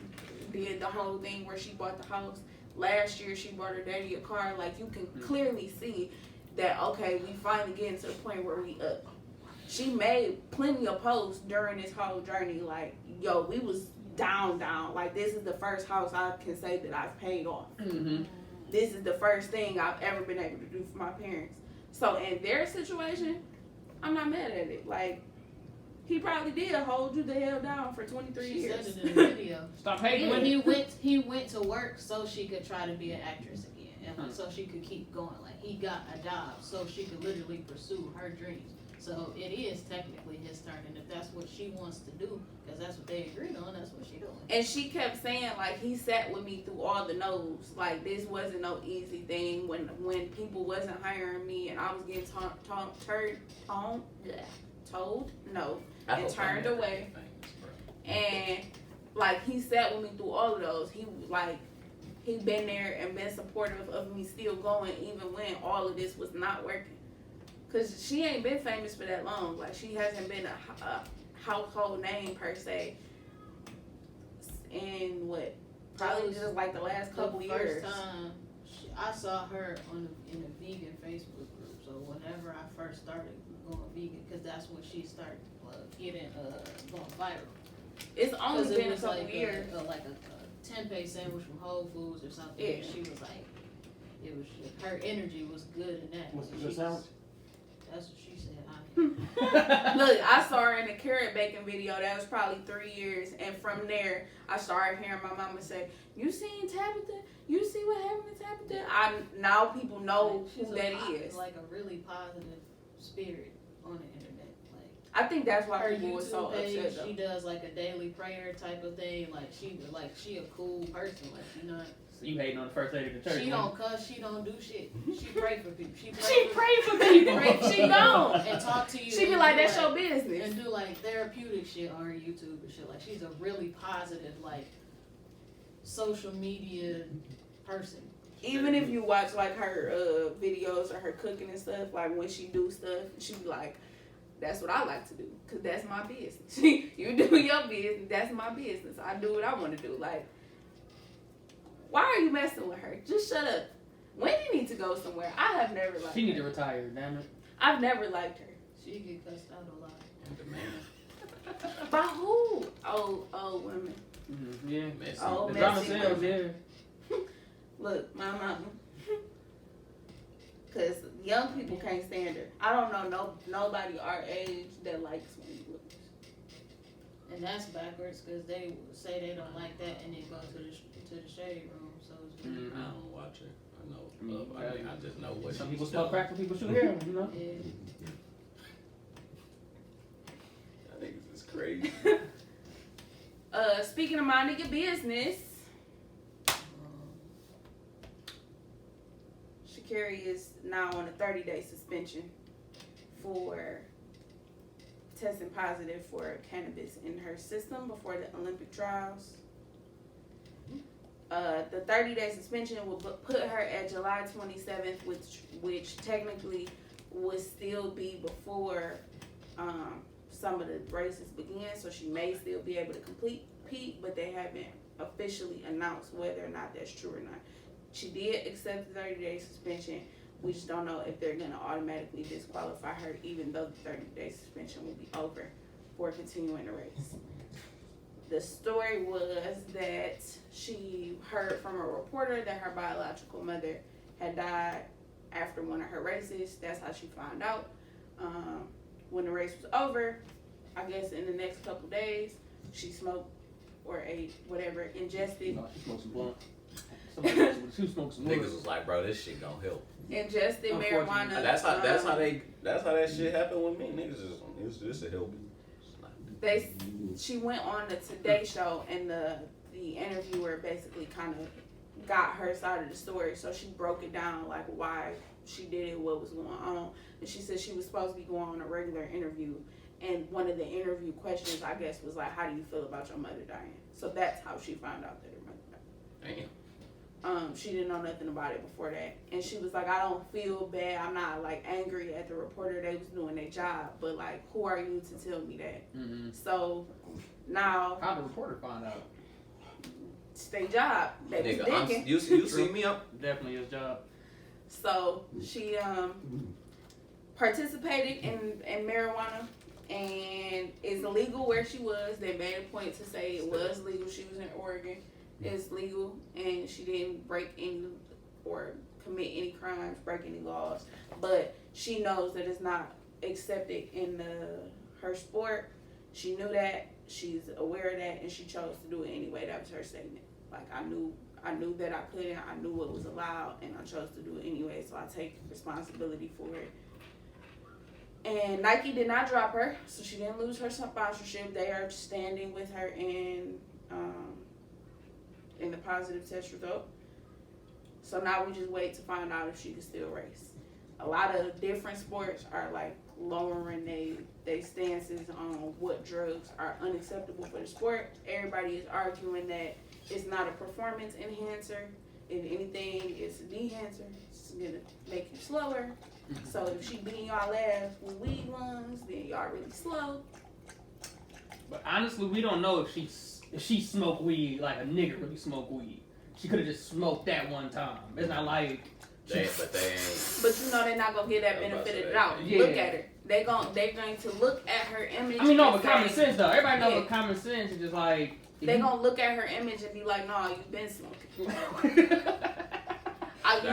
did the whole thing where she bought the house. Last year she bought her daddy a car. Like, you can clearly see that, okay, we finally getting to the point where we up. She made plenty of posts during this whole journey like, yo, we was down. Like, this is the first house I can say that I've paid off. This is the first thing I've ever been able to do for my parents. So in their situation, I'm not mad at it. Like, he probably did hold you the hell down for 23 She years. said it in the video. Stop hating. When he went to work so she could try to be an actress again, and so she could keep going. Like, he got a job so she could literally pursue her dreams. So it is technically his turn, and if that's what she wants to do, because that's what they agreed on, that's what she doing. And she kept saying, like, he sat with me through all the no's. Like, this wasn't no easy thing when people wasn't hiring me and I was getting told no and turned away. And, like, he sat with me through all of those. He, like, he been there and been supportive of me still going even when all of this was not working. Because she ain't been famous for that long. Like, she hasn't been a household name, per se, in what? Probably just, like, the last couple years. The first time I saw her in a vegan Facebook group. So whenever I first started going vegan, because that's when she started getting going viral. It's only been a couple like years. like a tempeh sandwich from Whole Foods or something. Yeah. And she was like, it was, her energy was good in that. What's the She good sandwich? That's what she said. Look, I saw her in the carrot bacon video. That was probably 3 years. And from there, I started hearing my mama say, you seen Tabitha? You see what happened to Tabitha? Now people know She's who that is. Like a really positive spirit on the internet. Like, I think that's why her people were so YouTube page, upset, though. she does like a daily prayer type of thing. Like, she a cool person. Like, she not. So you hating on the first lady of the church? She don't cuss. She don't do shit. She pray for people. She pray for people. She don't. And talk to you. She be like, that's your business. And do like therapeutic shit on her YouTube and shit. Like, she's a really positive, like, social media person. even if you watch like her videos or her cooking and stuff, like when she do stuff, she be like, that's what I like to do, cause that's my business. You do your business, that's my business. I do what I want to do. Like, why are you messing with her? Just shut up. Wendy needs to go somewhere. I have never liked her. She need to retire, damn it. I've never liked her. She get cussed out a lot. And the man. By who? Old women. Mm-hmm. Yeah. Messy. Oh, The messy drama sells, women. yeah. Look, my mama. Cause young people can't stand her. I don't know nobody our age that likes Wendy Williams. And that's backwards because they say they don't like that and then go to the shade room. So it's really I don't watch her. I know. I just know what Some she's people done. smoke crack, some people shoot heroin, you know? yeah. I think this is crazy. Speaking of minding your business, Sha'Carri is now on a 30-day suspension for testing positive for cannabis in her system before the Olympic trials. The 30-day suspension will put her at July 27th, which technically would still be before some of the races begin, so she may still be able to compete, but they haven't officially announced whether or not that's true or not. She did accept the 30-day suspension. We just don't know if they're going to automatically disqualify her, even though the 30-day suspension will be over for continuing the race. The story was that she heard from a reporter that her biological mother had died after one of her races. That's how she found out. When the race was over, I guess in the next couple days, she smoked or ate whatever, ingested. No, she smoked some blunt. She smoked some Niggas wood. was like, bro, this shit gonna help. Ingested marijuana. That's how that shit happened with me. Niggas just this should help me. She went on the Today Show, and the interviewer basically kind of got her side of the story. So she broke it down, like why she did it, what was going on. And she said she was supposed to be going on a regular interview, and one of the interview questions, I guess, was like, how do you feel about your mother dying? So that's how she found out that her mother died. Damn. She didn't know nothing about it before that. And she was like, I don't feel bad. I'm not, like, angry at the reporter. They was doing their job. But, like, who are you to tell me that? Mm-hmm. So, now... How'd the reporter find out? It's their job. They was digging. You see me up? Definitely his job. So, she participated in marijuana. And it's legal where she was. They made a point to say it was legal. She was in Oregon. It's legal, and she didn't break any or commit any crimes, break any laws. But she knows that it's not accepted in her sport. She knew that. She's aware of that, and she chose to do it anyway. That was her statement. Like, I knew that I couldn't. I knew what was allowed, and I chose to do it anyway. So I take responsibility for it. And Nike did not drop her, so she didn't lose her sponsorship. They are standing with her in the positive test result. So now we just wait to find out if she can still race. A lot of different sports are like lowering they stances on what drugs are unacceptable for the sport. Everybody is arguing that it's not a performance enhancer. If anything, it's a dehancer. It's gonna make you slower. So if she beating y'all ass with weed lungs, then y'all really slow. But honestly, we don't know if she smoked weed like a nigga really smoked weed. She could have just smoked that one time. It's not like. But they ain't. But you know they're not gonna get that benefit of the doubt. Yeah. Look at her. They're going to look at her image. I mean, no, and but common say- sense though. Everybody knows Yeah. what common sense is just like. They gonna look at her image and be like, "No, you've been smoking. You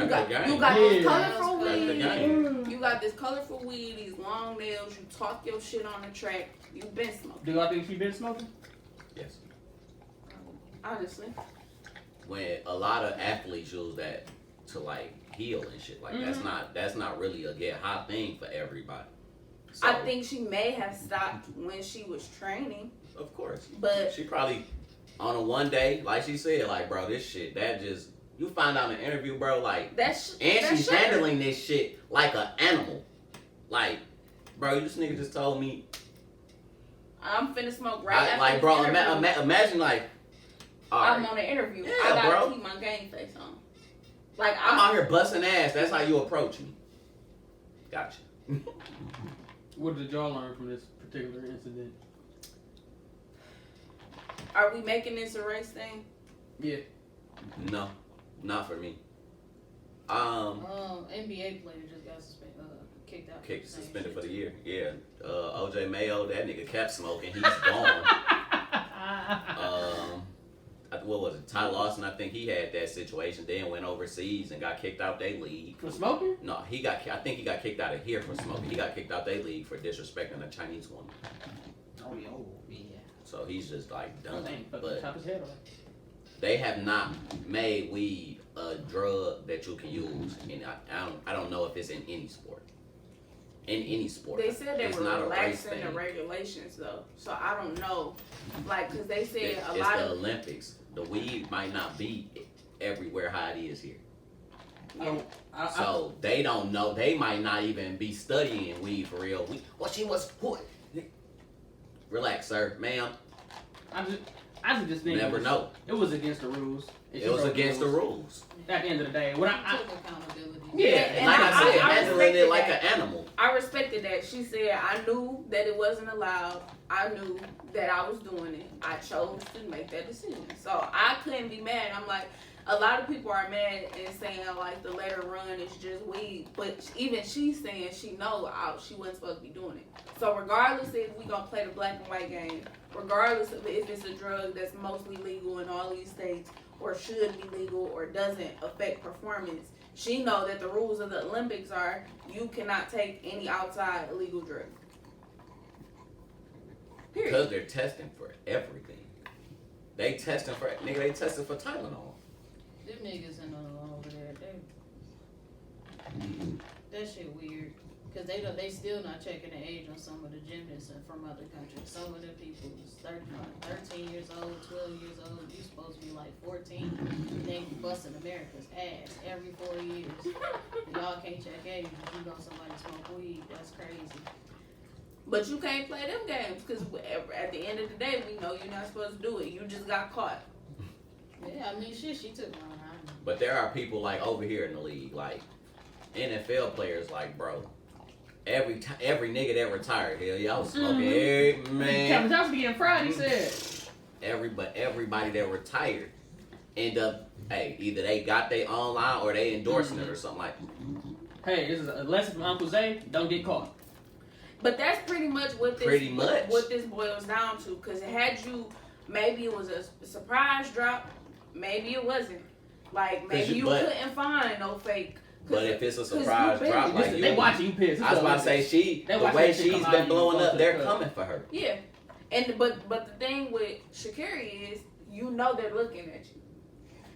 got this Yeah. colorful That's the weed. game. You got this colorful weed. These long nails. You talk your shit on the track. You've been smoking. Do I think she been smoking? Yes. Honestly, When a lot of athletes use that to like heal and shit, like that's not really a get high thing for everybody. So, I think she may have stopped when she was training. of course, But she probably on a one day, like she said, like bro, this shit that just you find out in an interview, bro, like that's she's sugar. handling this shit like an animal, like bro, this nigga just told me, I'm finna smoke right after like this bro, interview. imagine like. I'm on an interview. Yeah, I gotta bro. keep my game face on. Like I'm out here busting ass. That's how you approach me. Gotcha. What did y'all learn from this particular incident? Are we making this a race thing? Yeah. No, not for me. NBA player just got kicked out. Suspended for the year. Yeah. OJ Mayo, that nigga kept smoking. He's gone. What was it? Ty Lawson, I think he had that situation. Then went overseas and got kicked out their league. For smoking? No, I think he got kicked out of here for smoking. He got kicked out their league for disrespecting a Chinese woman. Oh, yeah. So he's just like done. But chop his head off. They have not made weed a drug that you can use, and I don't know if it's in any sport. In any sport, They said they it's were not a race relaxing the thing. regulations though, so I don't know. Like, cause they said It's a lot the of Olympics. The weed might not be everywhere how it is here. So they don't know. They might not even be studying weed for real. She was. Relax, sir, ma'am. I just think Never know. It was against the rules. It was against the rules. At the end of the day, Took accountability. Yeah, and like I said, I handling it respected like that. an animal. I respected that. She said, I knew that it wasn't allowed. I knew that I was doing it. I chose to make that decision. So I couldn't be mad. I'm like, a lot of people are mad and saying like the let her run is just weed. But even she's saying she know she wasn't supposed to be doing it. So regardless if we gonna play the black and white game, regardless of if it's a drug that's mostly legal in all these states or should be legal or doesn't affect performance, she know that the rules of the Olympics are you cannot take any outside illegal drug. Period. Because they're testing for everything. They testing for Tylenol. Them niggas in over there, that shit weird. Cause they still not checking the age on some of the gymnasts from other countries. Some of the people is 13 years old, 12 years old. You supposed to be like 14. They busting America's ass every 4 years. Y'all can't check age, but you know somebody smoke weed. That's crazy. But you can't play them games because at the end of the day, we know you're not supposed to do it. You just got caught. Yeah, I mean, shit, she took mine. But there are people like over here in the league, like NFL players, like bro. Every nigga that retired, hell yeah, I was smoking every man. Kevin Johnson getting fried, he said. Everybody that retired end up, either they got their online or they endorsing it or something like that. Hey, this is a lesson from Uncle Zay. Don't get caught. But that's pretty much what this boils down to. Because maybe it was a surprise drop, maybe it wasn't. Like maybe you couldn't find no fake. But if it's a surprise drop, like they watching you piss. I was about to say the way she's been blowing up, they're coming for her. Yeah, and but the thing with Sha'Carri is, you know they're looking at you,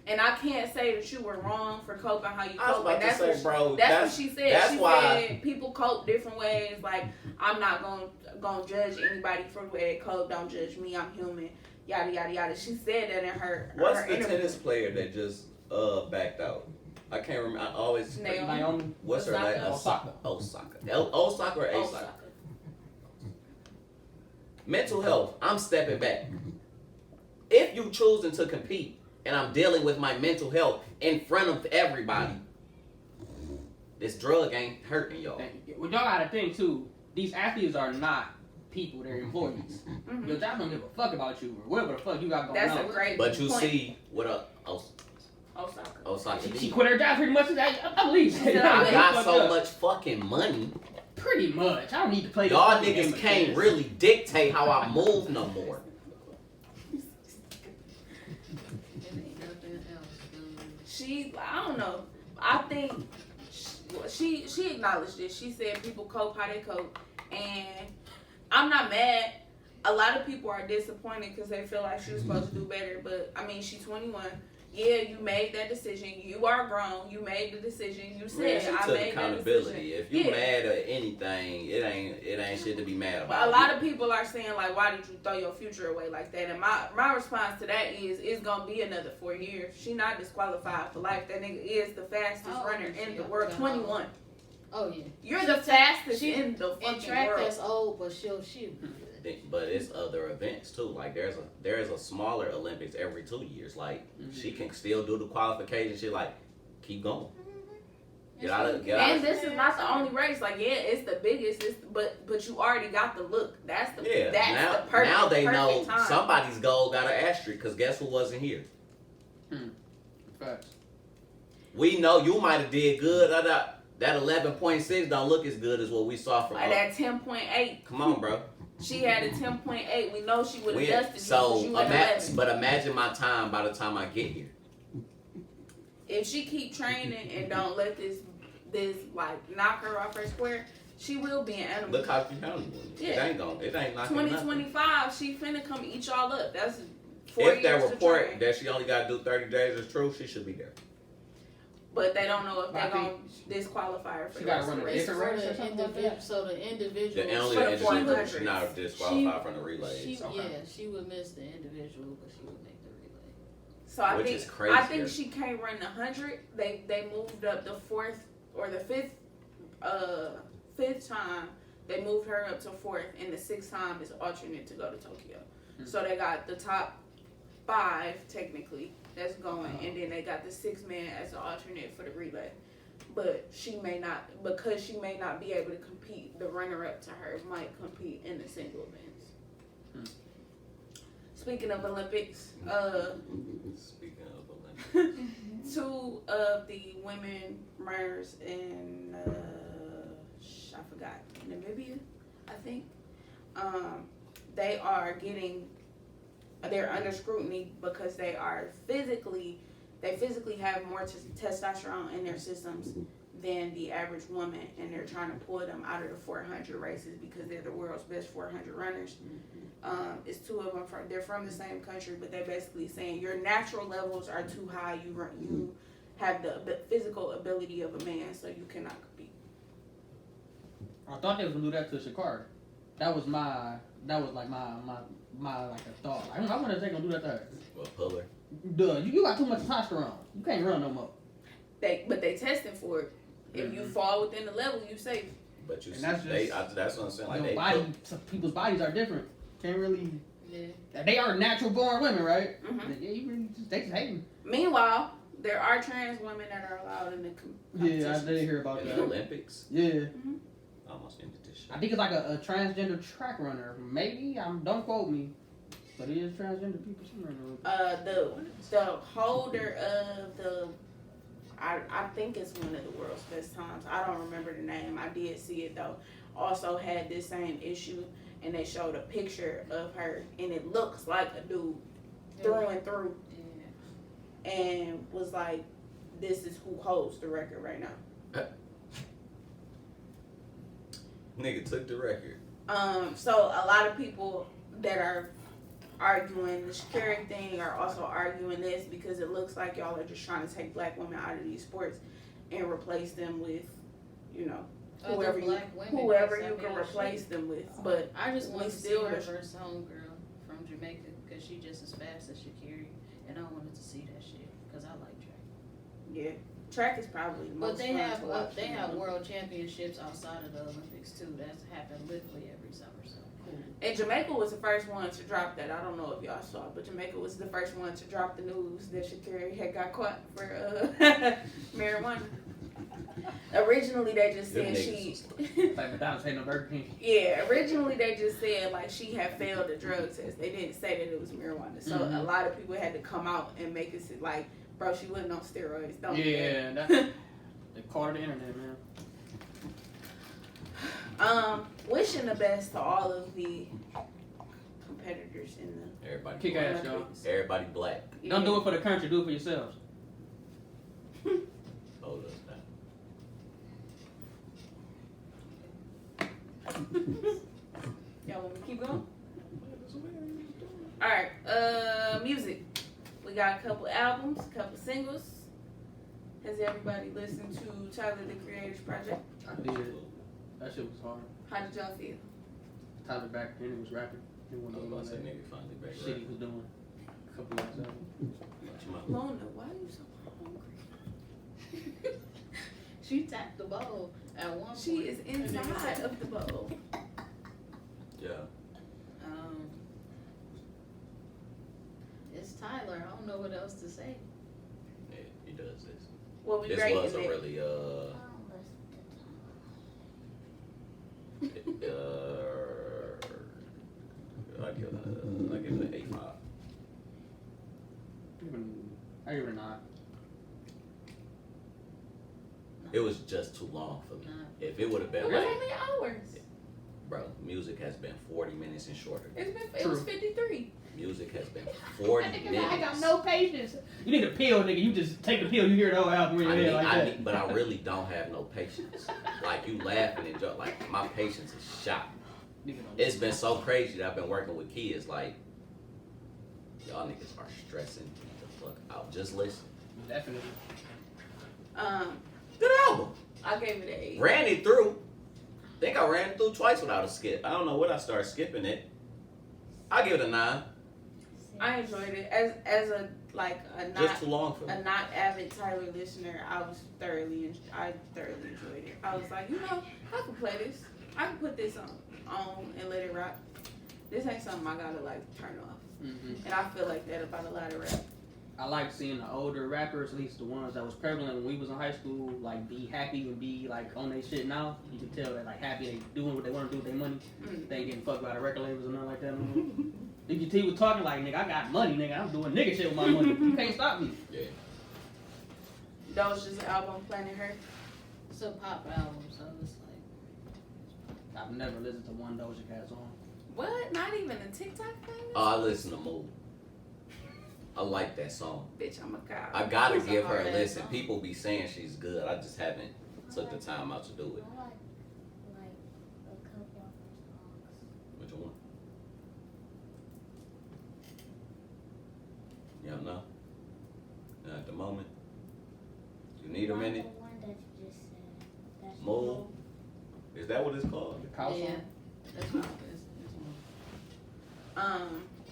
and I can't say that you were wrong for coping how you cope. And that's what she said. That's why said people cope different ways. Like I'm not gonna judge anybody for the way they cope. Don't judge me. I'm human. Yada yada yada. She said that in her. What's the interview. tennis player that just backed out? I can't remember. I always. Naomi. What's her name? Osaka. Osaka or Osaka? Mental health. I'm stepping back. If you choosing to compete, and I'm dealing with my mental health in front of everybody, this drug ain't hurting y'all. Well, y'all gotta think too. These athletes are not people; they're employees. Your job don't give a fuck about you or whatever the fuck you got going on. That's a great But you point. see what Osaka. She quit her job pretty much. I believe. I got so much fucking money. Pretty much. I don't need to play. Y'all niggas can't really dictate how I move no more. I don't know. I think she acknowledged it. She said people cope how they cope, and I'm not mad. A lot of people are disappointed because they feel like she was supposed to do better. But I mean, she's 21. Yeah, you made that decision. You are grown. You made the decision. You said she I took made accountability. that decision. If you mad at anything, it ain't shit to be mad about. But a lot of people are saying like, why did you throw your future away like that? And my response to that is, it's gonna be another 4 years. She not disqualified for life. That nigga is the fastest runner in the world. 21. Oh yeah. You're the fastest in the fucking in track world. That's old, but she'll. But it's other events too. Like there's a smaller Olympics every 2 years. Like she can still do the qualification. She like keep going. Get out And this is not the only race. Like, yeah, it's the biggest. But you already got the look. That's the Yeah, that's the perfect. now they perfect know time. somebody's goal got an asterisk because guess who wasn't here? Facts. We know you might have did good. That 11.6 don't look as good as what we saw from. Like that 10.8. Come on, bro. She had a 10.8. We know she would have dusted So, you at 11. but imagine my time by the time I get here. If she keep training and don't let this like knock her off her square, she will be an animal. Look how she handled it. Yeah. It ain't knocking 2025, she finna come eat y'all up. That's 4 If years that to report train. that she only got to do 30 days is true, she should be there. But they don't know if I they're think gonna disqualify her for she the gotta rest of run the a race. different race or something like that. So the individual. The only for the individual 400s. should not disqualified from the relays. Yeah, she would miss the individual, but she would make the relay. So I Which think is crazy. I think she can't run the 100. They moved up the fourth or the fifth time. They moved her up to fourth, and the sixth time is alternate to go to Tokyo. So they got the top 5 technically that's going, and then they got the 6th man as an alternate for the relay. But she may not, because she may not be able to compete. The runner-up to her might compete in the single events. Speaking of Olympics, Speaking of Olympics. 2 of the women runners in I forgot, Namibia, I think. They're under scrutiny because they physically have more testosterone in their systems than the average woman, and they're trying to pull them out of the 400 races because they're the world's best 400 runners. It's 2 of them they're from the same country, but they're basically saying your natural levels are too high. You have the physical ability of a man, so you cannot compete. I thought they was gonna do that to Shakari. That was like my like a thought. I wonder if they gonna do that to her. Well, pull her. Duh, you got too much testosterone. You can't run no more. But they testing for it. If you fall within the level, you safe. But you And see, that's that's what I'm saying. Like Your they body, some people's bodies are different. Can't really. Yeah. They are natural born women, right? Mhm. Yeah, you really they just hating. Meanwhile, there are trans women that are allowed in the competition. Yeah, I did hear about in that. the Olympics. Yeah, Almost ended this shit. I think it's like a transgender track runner. Maybe don't quote me, but it is transgender people somewhere in the Olympics. The holder of the I think it's one of the world's best times. I don't remember the name. I did see it though. Also had this same issue, and they showed a picture of her, and it looks like a dude through and through, and was like, "This is who holds the record right now." Nigga took the record. So a lot of people that are arguing the Shakira thing are also arguing this because it looks like y'all are just trying to take black women out of these sports and replace them with, whoever you can replace them with. But I just want to see still her versus homegirl from Jamaica because she just as fast as Shakira, and I wanted to see that shit because I like track. yeah, track is probably the most But they fun have to watch. they have world championships outside of the Olympics too. That's happened literally every summer. So cool. And Jamaica was the first one to drop that. I don't know if y'all saw, but Jamaica was the first one to drop the news that Shakira had got caught for marijuana. Originally, they just said Like McDonald's hating on Burger King. Yeah, originally they just said like she had failed a drug test. They didn't say that it was marijuana. So a lot of people had to come out and make it seem like, bro, she wasn't on steroids. Don't do that. They caught the internet, man. Wishing the best to all of the competitors in the Everybody Kick black. ass, y'all. Everybody black. Don't do it for the country, do it for yourselves. Hold us Y'all want me to keep going? Alright, music. We got a couple albums, a couple singles. Has everybody listened to Tyler the Creator's project? I did. That shit was hard. How did y'all feel? Tyler back then, he was rapping. He I was wasn't about to say doing nigga finally back that shit he was doing a couple years ago. Lona, why are you so hungry? She tapped the bowl at one point. She is inside of the bowl. Yeah. It's Tyler. I don't know what else to say. Yeah, he does this. What we This rating wasn't it? really I don't listen to I give it an 8.5. I give it a 9. It was just too long for me. Nah. If it would have been It was like, only hours. bro, music has been 40 minutes and shorter. It was 53. Music has been 40 minutes. I got no patience. You need a pill, nigga. You just take the pill. You hear the whole album in your head like that. But I really don't have no patience. Like you laughing and joke, like my patience is shot. It's been so crazy that I've been working with kids. Like y'all niggas are stressing me the fuck out. Just listen. Definitely. Good album. I gave it an 8. Ran it through. Think I ran it through twice without a skip. I don't know when I started skipping it. I give it a 9. I enjoyed it as a Just too long for me. a not avid Tyler listener. I thoroughly enjoyed it. I was like, I can play this. I can put this on and let it rock. This ain't something I gotta turn off. Mm-hmm. And I feel like that about a lot of rap. I like seeing the older rappers, at least the ones that was prevalent when we was in high school, be happy and be on their shit now. You can tell that happy, they doing what they want to do with their money. Mm. They ain't getting fucked by the record labels or nothing like that. DGT was talking nigga, I got money, nigga. I'm doing nigga shit with my money. You can't stop me. Yeah. That was just an album Planet Her. It's a pop album, so it's I've never listened to one Doja Cat song. What? Not even a TikTok thing? Oh, I listen to Move. I like that song. Bitch, I'm a cow. I gotta It's a give her a hard-ass listen. song. People be saying she's good. I just haven't took the time out to do it. I like a couple of her songs. Which one? You don't know? Not at the moment. You need a Like minute? The one that you just said. That's Mole? Is that what it's called? The cow yeah. song? That's what it's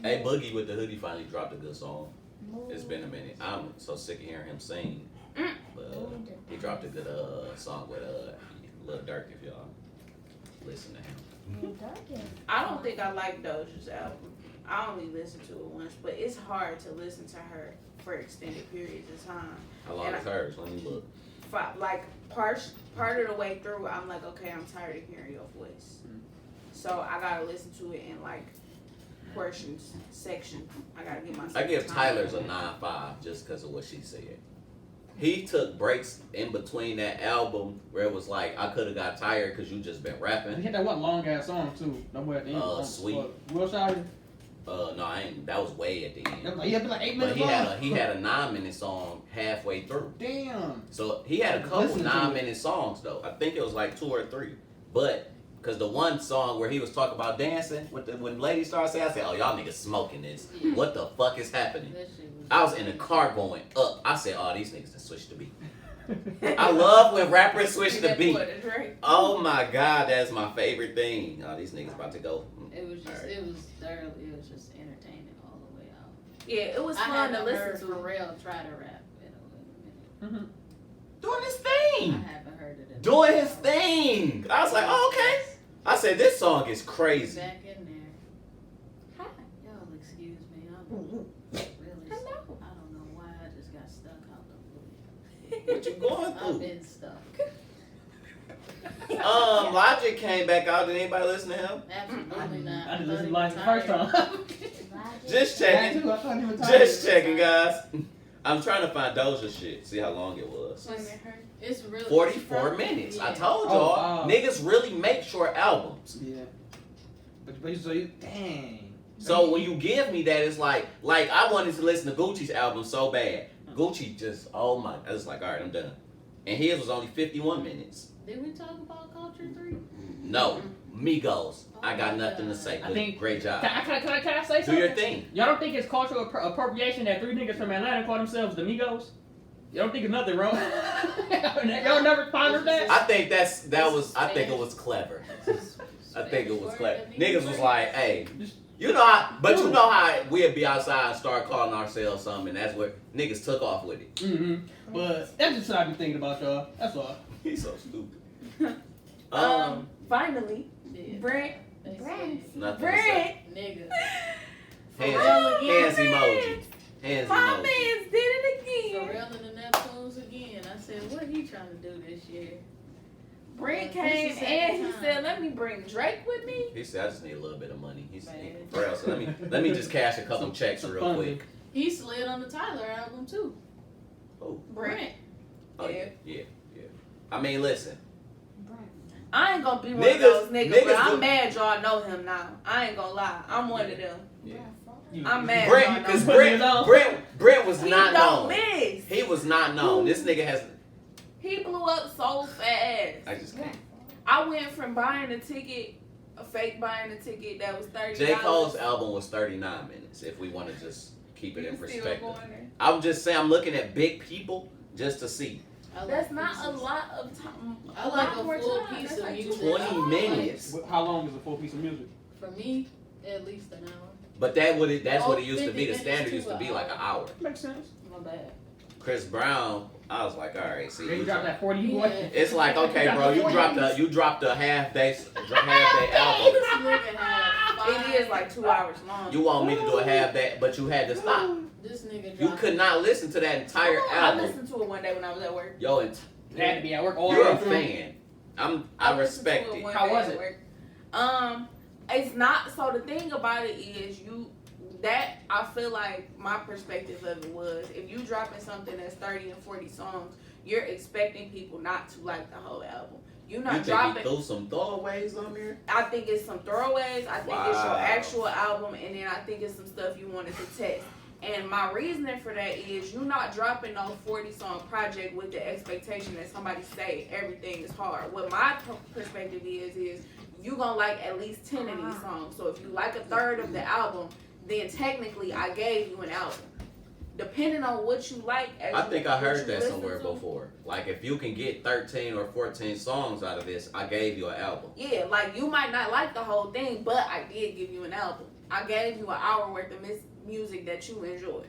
Hey, Boogie with the Hoodie finally dropped a good song. Mole. It's been a minute. I'm so sick of hearing him sing. But he dropped a good song with Lil Durk if y'all listen to him. Lil Durk is I don't think I like Doja's album. I only listened to it once, but it's hard to listen to her for extended periods of time. How long is hers? Let me look. Part of the way through, I'm like, okay, I'm tired of hearing your voice. So I gotta listen to it in portions, sections. I gotta get myself. I give time. Tyler's a 9.5 just because of what she said. He took breaks in between that album where it was like, I could have got tired because you just been He rapping. had that one long ass song too. Somewhere at the end. Sweet. Real Shawty. No, I ain't. That was way at the end. He had 8 But minutes he had a 9-minute song halfway through. Damn. So he had a couple Listen to 9-minute songs though. I think it was 2 or 3. But because the one song where he was talking about dancing when ladies started saying, I said, "Oh, y'all niggas smoking this. Yeah. What the fuck is happening?" That shit was I was in the car going up. I said, "Oh, these niggas done switched the beat." I love when rappers switch the That beat. boy, the Drake. Oh my god, that's my favorite thing. Oh, these niggas about to go. It was just, Alright. it was thoroughly, it was just entertaining all the way out. Yeah, it was I fun to haven't heard listen to. Pharrell try to rap in a minute. Doing his I thing. haven't heard it. In Doing his thing. I was like, oh, okay. I said, this song is crazy. Back in there. Hi. Y'all excuse me. I'm really. Hello. I don't know why I just got stuck out the blue. What you going I've through? been stuck. Logic came back out. Did anybody listen to him? Absolutely not. I just thought listened he to it the first retired. time. Just checking. I thought he retired. Just checking, guys. I'm trying to find Doja shit. See how long it was. It's really 44 minutes. I Yeah. told Oh, y'all, wow. niggas really make short albums. Yeah. But so you, dang. So when you give me that, it's like I wanted to listen to Gucci's album so bad. Gucci just, oh my, I was like, all right, I'm done. And his was only 51 minutes. Did we talk about Culture 3? No, Migos. I got Oh, nothing to God. say. I think- Great job. Can I say Do something? your thing. Y'all don't think it's cultural appropriation that 3 niggas from Atlanta call themselves the Migos? You don't think there's nothing wrong? Y'all never pondered that? I think I think it was clever. I think it was clever. Niggas was like, hey, you know how we'd be outside and start calling ourselves something, and that's where niggas took off with it. Mm-hmm. But that's just what I've been thinking about, y'all. That's all. He's so stupid. Finally, Yeah. Brent. They Brand. said, Nothing to say. Nigga. Hands emoji. Hands My emoji. man's did it again. Pharrell and the Neptunes again. I said, what he trying to do this year? Brent This came is the and second he time. said, "Let me bring Drake with me." He said, I just need a little bit of money. He said, Man. Pharrell said, let me just cash a couple checks Some real funding. quick. He slid on the Tyler album too. Oh, Brent. oh yeah. I mean, listen. I ain't gonna be one Niggas- of those niggas, niggas but I'm do- mad y'all know him now. I ain't gonna lie. I'm one of them. Yeah. I'm mad Brent, y'all because know him. Brent was He not don't known. miss. He was not known. This nigga has. He blew up so fast. I just can't. I went from buying a ticket, a fake buying a ticket that was $30. J. Cole's album was 39 minutes. If we want to just keep it in You still perspective, going there? I'm just saying I'm looking at big people just to see. I like That's not a pieces. lot of time. I like a more full time. piece That's of like music. 20 minutes. How long is a full piece of music? For me, at least an hour. But that's what it Oh, used to 50 be. The minutes standard to used to an be hour. like an hour. Makes sense. My bad. Chris Brown, I was like, all right, see. Then you drop that 40 boy. Yeah. It's like, okay, bro, you dropped a half day album. This nigga had five. It is like 2 hours long. You want me to do a half day, but you had to stop. This nigga You dropped- could not listen to that entire I album. listened to it one day when I was at work. Yo, Had to be at work all the you're way a through. fan. I listened respect to it. one How day was at it? work. It's not. So the thing about it is, that I feel like my perspective of it was, if you dropping something that's 30 and 40 songs, you're expecting people not to like the whole album. You're You not think he dropping. threw some throwaways on there? I think it's some throwaways. I think it's your Wow. actual album, and then I think it's some stuff you wanted to test. And my reasoning for that is, you're not dropping no 40-song project with the expectation that somebody say everything is hard. What my perspective is you gonna like at least 10 of these songs. So if you like a third of the album, then technically I gave you an album. Depending on what you like. I think I heard that listen somewhere to. before. Like, if you can get 13 or 14 songs out of this, I gave you an album. Yeah, like you might not like the whole thing, but I did give you an album. I gave you an hour worth of music that you enjoy.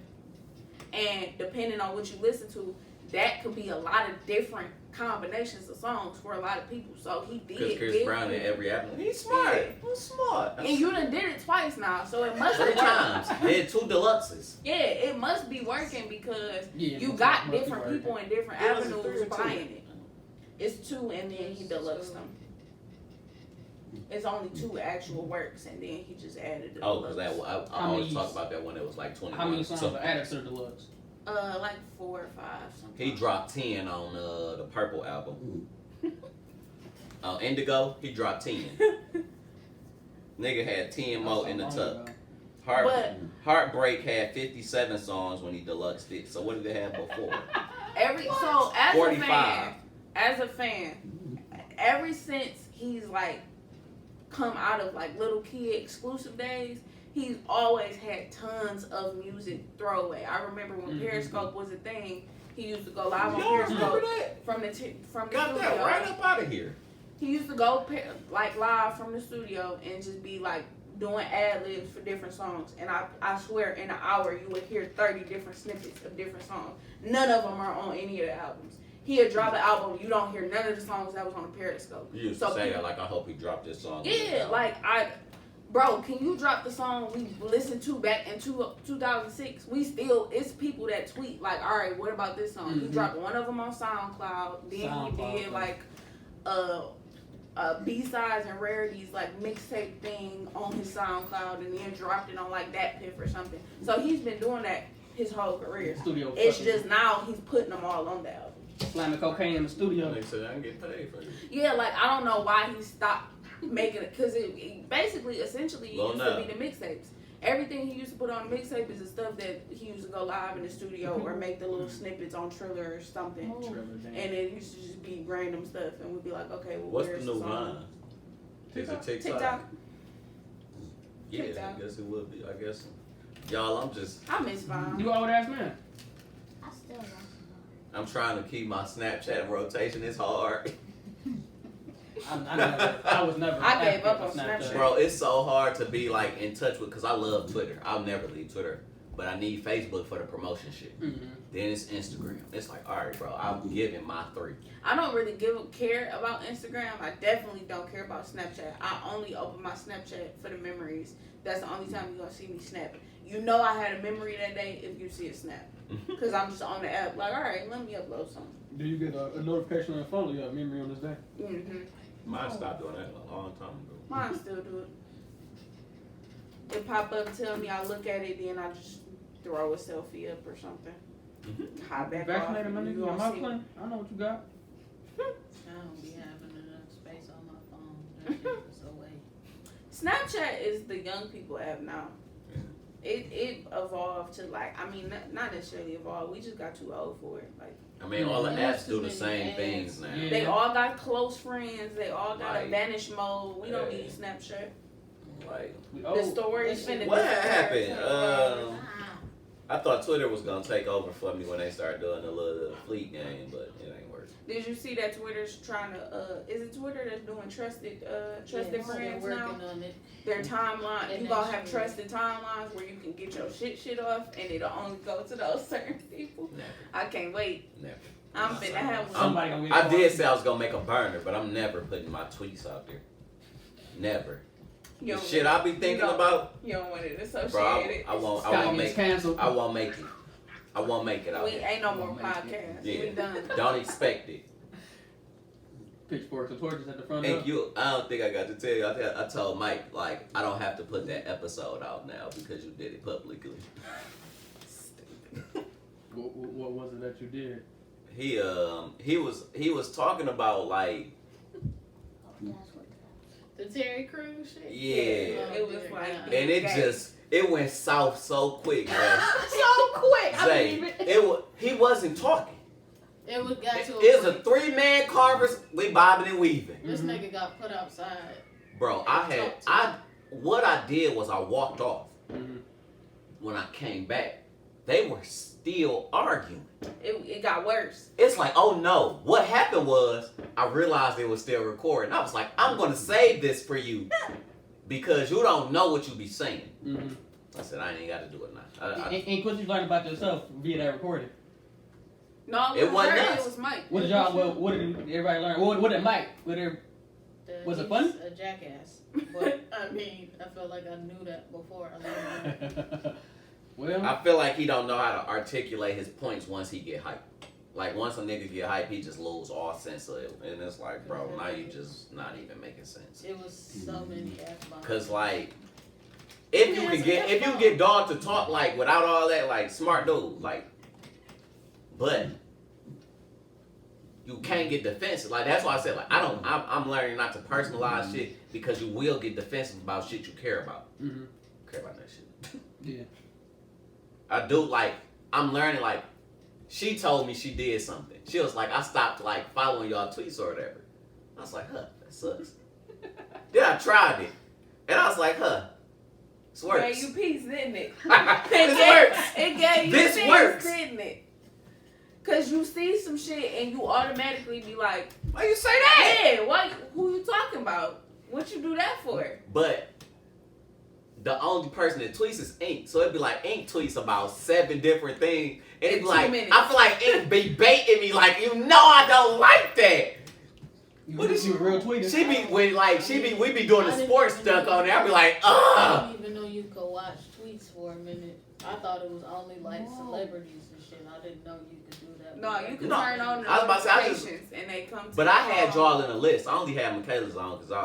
And depending on what you listen to, that could be a lot of different combinations of songs for a lot of people. So he did. Because Chris give Brown you- in every album. He's smart. Yeah. He's smart. And you done did it twice now, so it must be 3 times. working. Did 2 deluxes. Yeah, it must be working because Yeah, you must got be different working. people in different It was a avenues 3 or 2. buying it. It's 2 and then he deluxed them. It's only 2 actual works and then he just added the Oh, because deluxe. I How always many- talk about that one that was like 21. How many songs So are added to the deluxe? Like 4 or 5 something. he dropped 10 on the Purple album. Indigo, he dropped 10. Nigga had 10 more in the tuck. Heartbreak had 57 songs when he deluxed it. So what did they have before? So as 45. a fan, ever since he's like come out of like little kid exclusive days, he's always had tons of music throwaway. I remember when Periscope was a thing, he used to go live on Y'all remember Periscope that? from the Got studio. that right up out of here. He used to go like live from the studio and just be like doing ad libs for different songs. And I swear in an hour you would hear 30 different snippets of different songs. None of them are on any of the albums. He'd drop an album, you don't hear none of the songs that was on the Periscope. You used So to say people- that like, I hope he dropped this song. Yeah, like bro, can you drop the song we listened to back in 2006? It's people that tweet like, all right, what about this song? He dropped one of them on SoundCloud. Then he did like B-sides and rarities like mixtape thing on his SoundCloud, and then dropped it on like that Piff or something. So he's been doing that his whole career. Studio. It's fucking just now he's putting them all on the album. slamming cocaine in the studio. They said I can get paid for it. Yeah, like I don't know why he stopped making it, because it basically, essentially, it Well, used no. to be the mixtapes. Everything he used to put on the mixtape is the stuff that he used to go live in the studio or make the little snippets on Triller or something. And it used to just be random stuff, and we'd be like, okay, well, What's the where's new song? line? Is it TikTok? TikTok. Yeah, TikTok. I guess it would be. I guess. Y'all, I miss Vine. You old ass man. I still want I'm trying to keep my Snapchat in rotation. It's hard. I was never. I gave active up on on Snapchat. Bro, it's so hard to be like in touch with, because I love Twitter. I'll never leave Twitter. But I need Facebook for the promotion shit. Mm-hmm. Then it's Instagram. It's like, all right, bro, I'm giving my 3. I don't really care about Instagram. I definitely don't care about Snapchat. I only open my Snapchat for the memories. That's the only time you're gonna see me snapping. you know I had a memory that day if you see a snap. Because I'm just on the app like, all right, let me upload something. Do you get a notification on your phone or you have memory on this day? Mm-hmm. Mine stopped doing that a long time ago. Mine still do it. It pop up, tell me, I look at it, then I just throw a selfie up or something. Hide back off. Vaccinated, my nigga. You Your gonna mouth see clean? I know what you got. I don't be having enough space on my phone. That shit is away. Snapchat is the young people app now. It evolved to like, I mean, not necessarily evolved. We just got too old for it. Like, I mean, all the apps do the same things now. Yeah. they all got close friends. They all got a Right. vanish mode. We don't Yeah. need Snapchat. Like, The stories finna what disappear. happened? I thought Twitter was gonna take over for me when they started doing the little fleet game, but it ain't working. Did you see that Twitter's trying to? Is it Twitter that's doing trusted Yes, friends they're now? working on it. Their timeline, And you gonna that's have true. trusted timelines where you can get your shit off, and it'll only go to those certain people. Never, I can't wait. never. I'm finna have one. Somebody gonna get I caught. did say I was gonna make a burner, but I'm never putting my tweets out there. Never. You The don't shit I be thinking don't- about, You don't want it associated. bro. I won't Scott make gets it. canceled. I won't make it. I won't make it out We there. ain't no more Won't make it. podcasts. Yeah. We done. Don't expect it. Pitchforks and torches at the front Thank door. you. I don't think I got to tell you. I told Mike, like, I don't have to put that episode out now because you did it publicly. What was it that you did? He was talking about like, The Terry Crews shit? yeah, It was like, and it went south so quick, man. so quick. I Zay, believe it. he wasn't talking. It was got to It was a point. 3-man Carvers. We bobbing and weaving, This nigga got put outside. bro. What I did was I walked off. When I came back, they were still arguing. It got worse. It's like, oh no. What happened was I realized it was still recording. I was like, I'm gonna save this for you because you don't know what you be saying. I said, I ain't got to do it now. And what you learned about yourself via that recording? No, It wasn't her, us. It was Mike. What did y'all? What did everybody learn? What did Mike? Was it He's funny? a jackass. But, I mean, I feel like I knew that before I learned Well, I feel like he don't know how to articulate his points once he get hyped. Like once a nigga get hyped, he just lose all sense of it, and it's like, bro, now you just not even making sense. it was so many F-bombs. Cause like, if you get dog to talk like without all that, like smart dude, like, but you can't get defensive. Like that's why I said like I'm learning not to personalize shit because you will get defensive about shit you care about. Care about that shit. yeah. I do like I'm learning like she told me she did something. She was like, I stopped like following y'all tweets or whatever. I was like, that sucks. Then I tried it. And I was like, this works. It gave you peace, didn't it? This works. It gave you This peace, works. didn't it? Cause you see some shit and you automatically be like, Why you say that? yeah, what? Who you talking about? What you do that for? But the only person that tweets is Ink. So it'd be like Ink tweets about 7 different things. And it'd be In 2 like, minutes. I feel like Ink be baiting me like, you know I don't like that. What is you a real tweeter? We be doing the I didn't sports even stuff know on there. I'd be like, I didn't even know you could watch tweets for a minute. I thought it was only like celebrities and shit. I didn't know you could do that. No, you can No, turn on the I was about to say, I just- notifications and they come to But you. I had y'all in a list. I only had Michaela's on because I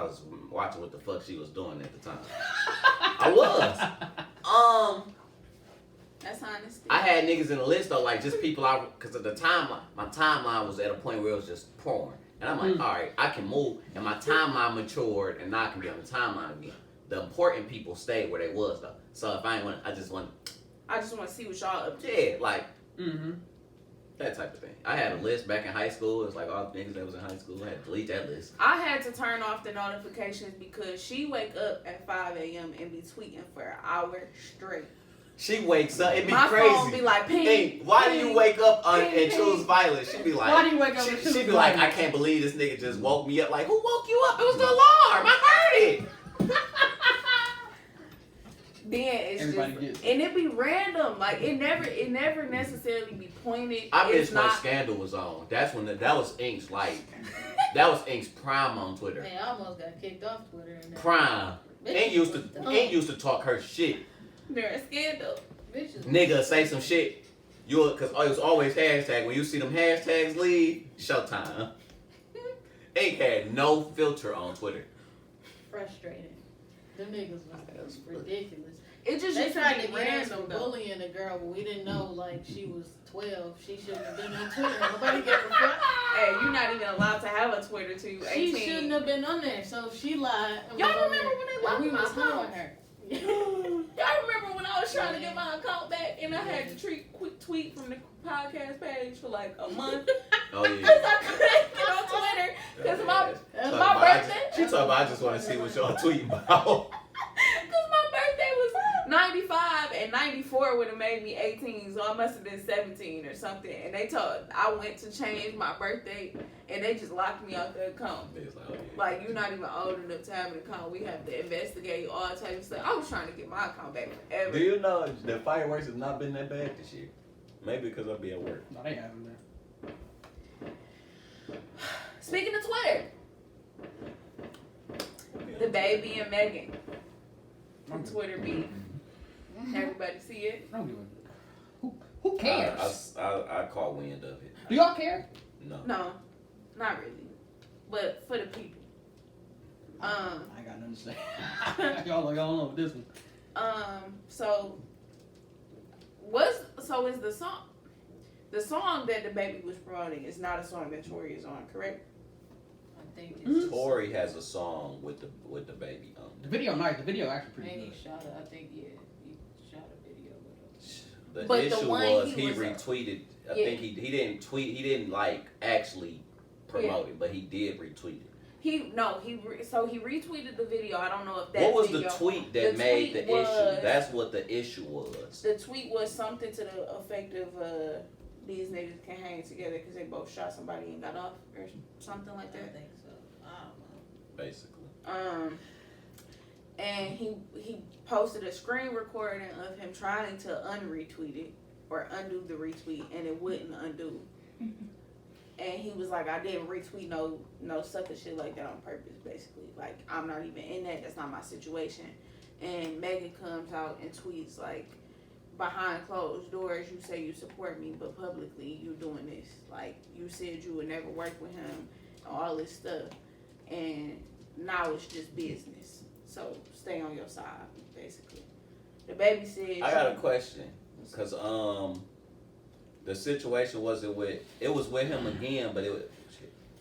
was watching what the fuck she was doing at the time. I was. That's honesty. I had niggas in the list though, like just people because of the timeline. My timeline was at a point where it was just pouring. And I'm like, all right, I can move. And my timeline matured and now I can be on the timeline again. The important people stayed where they was though. So if I ain't want, I just want to see what y'all up to. yeah, like that type of thing. I had a list back in high school. It was like all the niggas that was in high school. I had to delete that list. I had to turn off the notifications because she wake up at 5 a.m. and be tweeting for an hour straight. She wakes up. It'd be My crazy. phone be like, ping, Hey, why do you ping, wake up ping, and ping. choose violence? She'd be like, Why do you wake up and She'd choose be like, I violence? can't believe this nigga just woke me up. Like, who woke you up? It was the alarm. I heard it. Then it's Everybody just, gets it. and it be random. Like it never necessarily be pointed. I It's miss when not. Scandal was on. That's when that was Ink's like, that was Ink's prime on Twitter. Man, I almost got kicked off Twitter. And that. Prime. Bitch Ink used was dumb. to talk her shit. During a scandal. Bitches. Nigga say some shit. Cause it was always hashtag. When you see them hashtags leave, showtime. Ain't had no filter on Twitter. Frustrating. Them niggas was ridiculous. It just They used to tried be to get us random for though. bullying a girl, but we didn't know like she was 12. She shouldn't have been on Twitter. Nobody gave a fuck. Hey, you're not even allowed to have a Twitter till you 18. She shouldn't have been on there. So if she lied. And Y'all was on remember there, when they and locked we my was account? hollering her. Y'all remember when I was trying to get my account back and I had to quick tweet from the podcast page for like a month? Oh Because yeah. I couldn't get on Twitter. Because my birthday. She talking about I just want to see what y'all tweeting about. Because my birthday was 95 and 94 would have made me 18, so I must have been 17 or something. And I went to change my birthday and they just locked me out the account. It's like, oh, yeah. Like, you're not even old enough to have an account. We have to investigate all types of stuff. I was trying to get my account back forever. Do you know the fireworks has not been that bad this year? Maybe because I'll be at work. No, they haven't been. Speaking of Twitter, the baby and Megan. Twitter beef. Everybody see it? I don't give a. Who cares? I caught wind of it. Do y'all care? No. No, not really. But for the people. I ain't got nothing to say. y'all know with this one. So is the song that the baby was promoting is not a song that Tori is on, correct? I think it's Tori has a song with the baby on. The video nice. The video actually pretty and he good. shot it. I think he shot a video with him. The But the issue one was he he was- retweeted. I Yeah. think he didn't tweet. He didn't like actually promote it, but he did retweet it. He retweeted the video. I don't know if that What was video, the tweet that the made tweet the was- issue? That's what the issue was. The tweet was something to the effect of these niggas can hang together because they both shot somebody and got off or something like I that. think so. I don't know. Basically. And he posted a screen recording of him trying to unretweet it or undo the retweet, and it wouldn't undo. And he was like, I didn't retweet no sucker shit like that on purpose, basically. Like, I'm not even in that. That's not my situation. And Megan comes out and tweets, like, behind closed doors, you say you support me, but publicly you doing this. Like, you said you would never work with him, all this stuff. And now it's just business. So stay on your side, basically. The baby said... I got a question. Because, the situation was it was with him again, but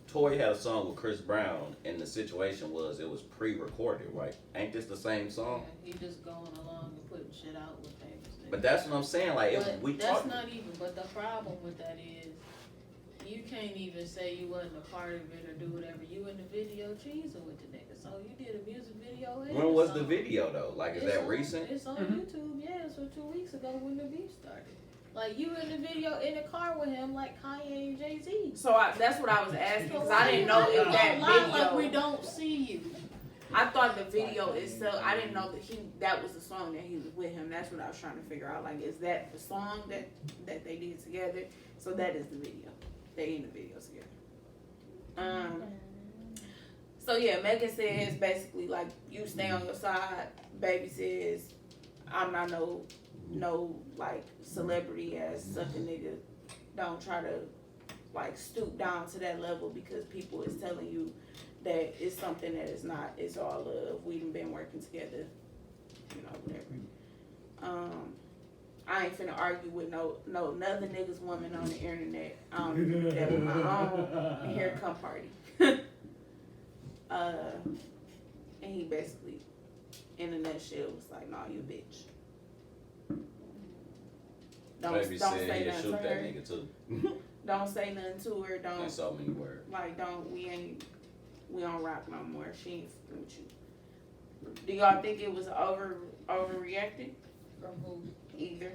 Tori had a song with Chris Brown, and the situation was it was pre-recorded, right? Ain't this the same song? Yeah, he just going along and putting shit out with things. But that's what I'm saying. Like, if But we that's talk, not even. But the problem with that is, you can't even say you wasn't a part of it or do whatever. You in the video cheesing with the nigga, so you did a music video. And when was the song. video though? Like, is It's that on- recent? It's on Mhm. YouTube. Yeah, so 2 weeks ago when the beef started. Like you in the video in the car with him, like Kanye and Jay-Z. So that's what I was asking, because So I didn't know why you if that gonna lie like we video... don't see you. I thought the video itself, I didn't know that was the song that he was with him. That's what I was trying to figure out. Like, is that the song that they did together? So that is the video. They in the video together. So yeah, Megan says basically like, you stay on your side. Baby says, I'm not no like celebrity ass sucker nigga. Don't try to like stoop down to that level because people is telling you that it's something that is not. It's all love. We done been working together, you know, whatever. I ain't finna argue with no another nigga's woman on the internet. That was my own here come party. And he basically, in a nutshell, was like, "Nah, you a bitch." Baby Don't said say he'd nothing shoot to that her. nigga too. Don't say nothing to her. In Don't so many words. like. We don't rock no more. She ain't fucking with you. Do y'all think it was overreacted? From who? Either.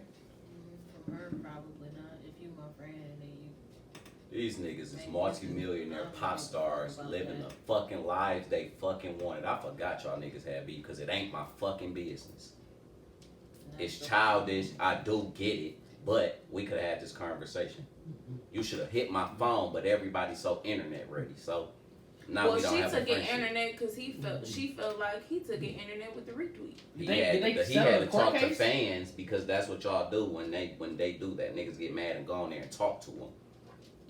From her, probably not. If you my friend and then you. These niggas is Maybe multi-millionaire it's- pop stars about living that. the fucking lives they fucking wanted. I forgot y'all niggas had beef because it ain't my fucking business. It's childish. I do get it. But we could have had this conversation. You should have hit my phone, but everybody's so internet ready. So Now Well, we don't she have a took an friendship. internet because she felt like he took an internet with the retweet. He Did had, they he settle had the to court talk to case? fans because that's what y'all do when they do that. Niggas get mad and go on there and talk to them.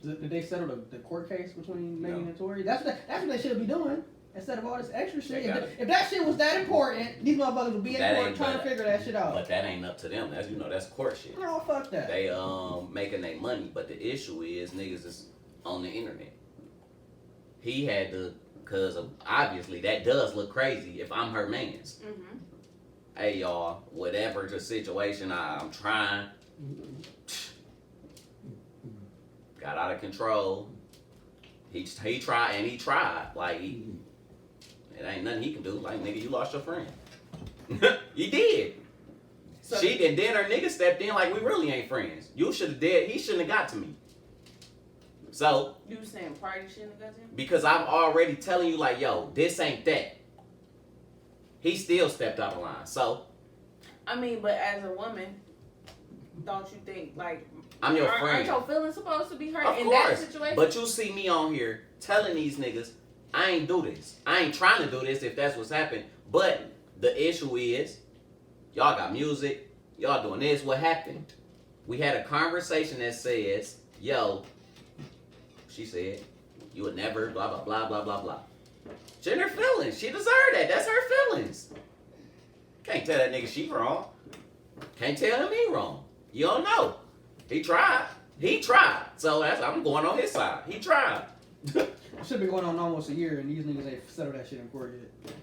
Did they settle the court case between Megan No. and Tory? That's what they should be doing instead of all this extra shit. They gotta- If that shit was that important, these motherfuckers would be in That court ain't trying to but- figure that shit out. But that ain't up to them. That's that's court shit. No, fuck that. They making their money, but the issue is niggas is on the internet. He had to, cause obviously that does look crazy if I'm her man's. Mm-hmm. Hey y'all, whatever the situation, I'm trying. Got out of control. He tried. Like it ain't nothing he can do. Like nigga, you lost your friend. You did. So And then her nigga stepped in like we really ain't friends. You should have did. He shouldn't have got to me. So you saying party shouldn't have got to him? because I'm already telling you like, yo, this ain't that. He still stepped out of line. So I mean, but as a woman, don't you think like I'm your aren't friend. your feelings supposed to be hurt Of in that course. situation? But you see me on here telling these niggas, I ain't do this. I ain't trying to do this if that's what's happened. But the issue is, y'all got music, y'all doing this. What happened? We had a conversation that says, yo, she said, you would never, blah, blah, blah, blah, blah, blah. She in her feelings. She deserved that. That's her feelings. Can't tell that nigga she wrong. Can't tell him he wrong. You don't know. He tried. So I'm going on his side. He tried. Should be going on almost a year, and these niggas ain't settled that shit in court yet.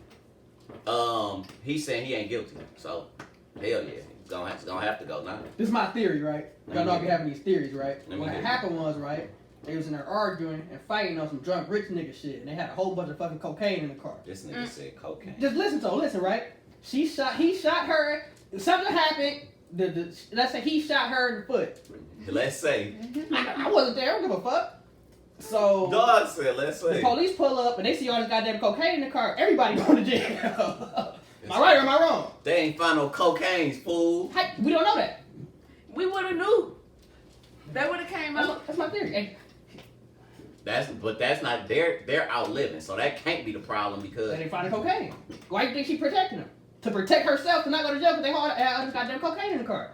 He's saying he ain't guilty. So, hell yeah. He's gonna have to go now. This is my theory, right? Y'all know I be having these theories, right? Let me What hear it. happened was, right, they was in there arguing and fighting on some drunk rich nigga shit, and they had a whole bunch of fucking cocaine in the car. This nigga said cocaine. Just listen, right? He shot her. Something happened. Let's say he shot her in the foot. Let's say. I wasn't there. I don't give a fuck. So Dog said, let's the say. police pull up and they see all this goddamn cocaine in the car. Everybody going to jail. Am I right or am I wrong? They ain't find no cocaine's, fool. We don't know that. we would have knew. They would have came out. That's my theory. And But that's not, they're out living. So that can't be the problem they because didn't find the cocaine. Why do you think she protecting him? To protect herself to not go to jail because they had all this goddamn cocaine in the car.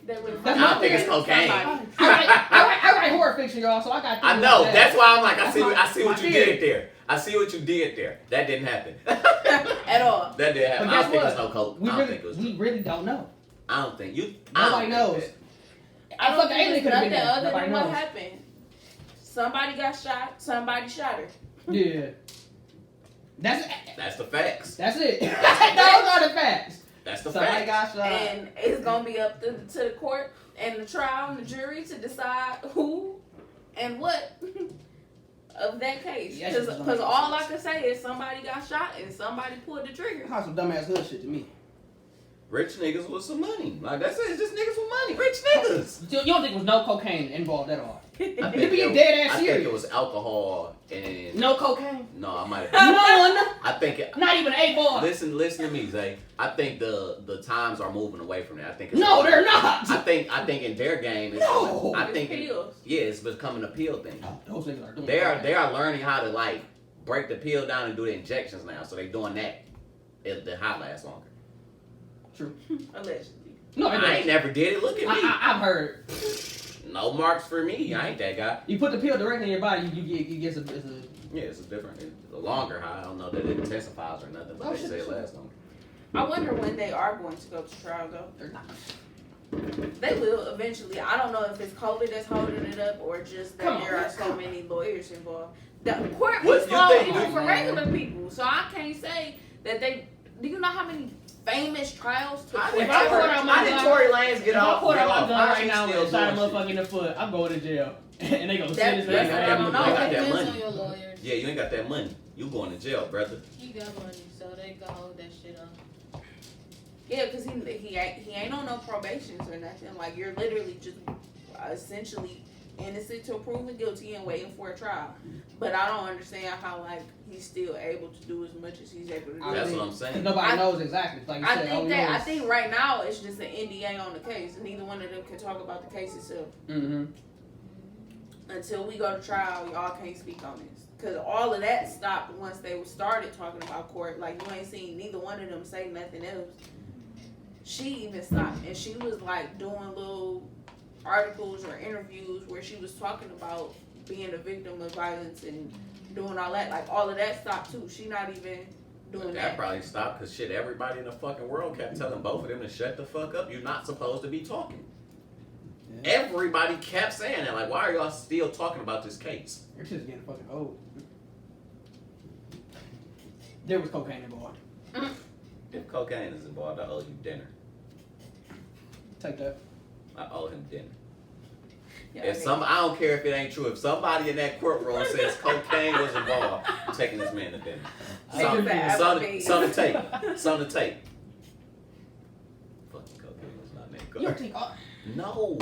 They would have. That's I don't think it's cocaine. I write horror fiction, y'all, so I got. I know. That's why I'm like, I That's see my what you theory. did there. I see what you did there. That didn't happen. At all. That didn't happen. But I guess don't think what? it's no coke. We I don't really, think it was. we really don't know. I don't think you. Nobody I don't knows. think I don't fucking think alien it's could have been nothing there. other Nobody than what knows. happened. Somebody got shot. Somebody shot her. Yeah. That's the facts. That's it. Those are the facts. That's the Somebody facts. got shot. And it's gonna be up to the court and the trial and the jury to decide who and what of that case. Yeah, that shit don't Because make all I sense. can say is somebody got shot and somebody pulled the trigger. That's some dumbass hood shit to me. Rich niggas with some money. Like that's it. It's just niggas with money. Rich niggas. You don't think there was no cocaine involved at all? I It think be it- dead ass I think serious. it was alcohol and No cocaine. no, I might have. None. I think it, Not even 8 bars. listen to me, Zay. I think the times are moving away from that. I think it's No, they're not. I think in their game it's No. I think It's pills. yeah, it's becoming a pill thing. No, those niggas are doing They are learning how to like break the pill down and do the injections now. So they doing that. The high lasts longer. True. Allegedly. No, I ain't never did it. Look at me. I've heard. No marks for me. I ain't that guy. You put the pill directly in your body, you get it's a Yeah, it's a different. It's a longer high. I don't know that it intensifies or nothing, but Oh, they shit, say it shit. lasts longer. I wonder when they are going to go to trial though. they're not. They will eventually. I don't know if it's COVID that's holding it up or just that Come on, there are man. so many lawyers involved. The court What is you slow think, even dude? for regular people, so I can't say that they. Do you know how many famous trials took How place? If I pull out my How did gun- Tory Lanez get If I off? pull out my gun How right she now still and shot a doing shit? motherfucker in the foot, I'm going to jail. And they gonna That- send this that's nigga what I down don't the know. They block. got that Depends money. on your lawyers. Yeah, you ain't got that money. You going to jail, brother. He got money, so they can hold that shit up. Yeah, because he ain't on no probations or nothing. Like you're literally just essentially innocent till proven guilty and waiting for a trial. But I don't understand how like he's still able to do as much as he's able to do. That's think- what I'm saying. Nobody I- knows exactly. Like you I said, all think we that know I is- think right now it's just an NDA on the case. Neither one of them can talk about the case itself. Mm-hmm. until we go to trial, y'all can't speak on this. Because all of that stopped once they started talking about court. Like, you ain't seen neither one of them say nothing else. She even stopped. And she was, like, doing little articles or interviews where she was talking about being a victim of violence and doing all that. Like, all of that stopped, too. She not even doing That probably stopped because shit, everybody in the fucking world kept telling both of them to shut the fuck up. You're not supposed to be talking. Yeah. Everybody kept saying that. Like, why are y'all still talking about this case? Your shit's getting fucking old. There was cocaine involved. If cocaine is involved, I owe you dinner. Take that. I owe him dinner. Yeah, I don't care if it ain't true. If somebody in that courtroom says cocaine was involved, I'm taking this man to dinner. Something to take. Something to take. Fucking cocaine was not named You don't think No.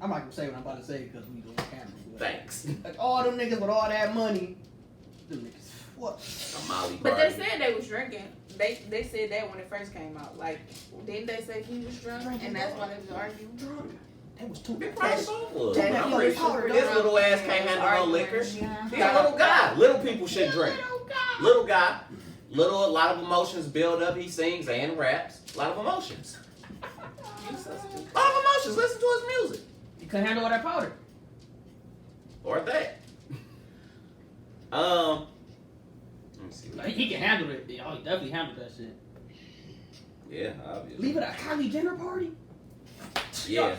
I'm not gonna say what I'm about to say because we on camera. Thanks. Like all them niggas with all that money, them niggas. What? A Molly But party. they said they was drinking. They said that when it first came out. Like, didn't they say he was drunk and that's why they was arguing? Drunk. That was too They bad. probably both was. That I'm he pretty was sure super his drunk little ass and can't was handle no arguing. liquor. Yeah. He's a little guy. Little people should drink. Little guy. A lot of emotions build up. He sings and raps. A lot of emotions. You so stupid. A lot of emotions. Listen to his music. You couldn't handle all that powder. Or that. Let me see. Like, he can handle it. Oh, he definitely handled that shit. Yeah, obviously. Leave it at a Kylie Jenner party. Yeah.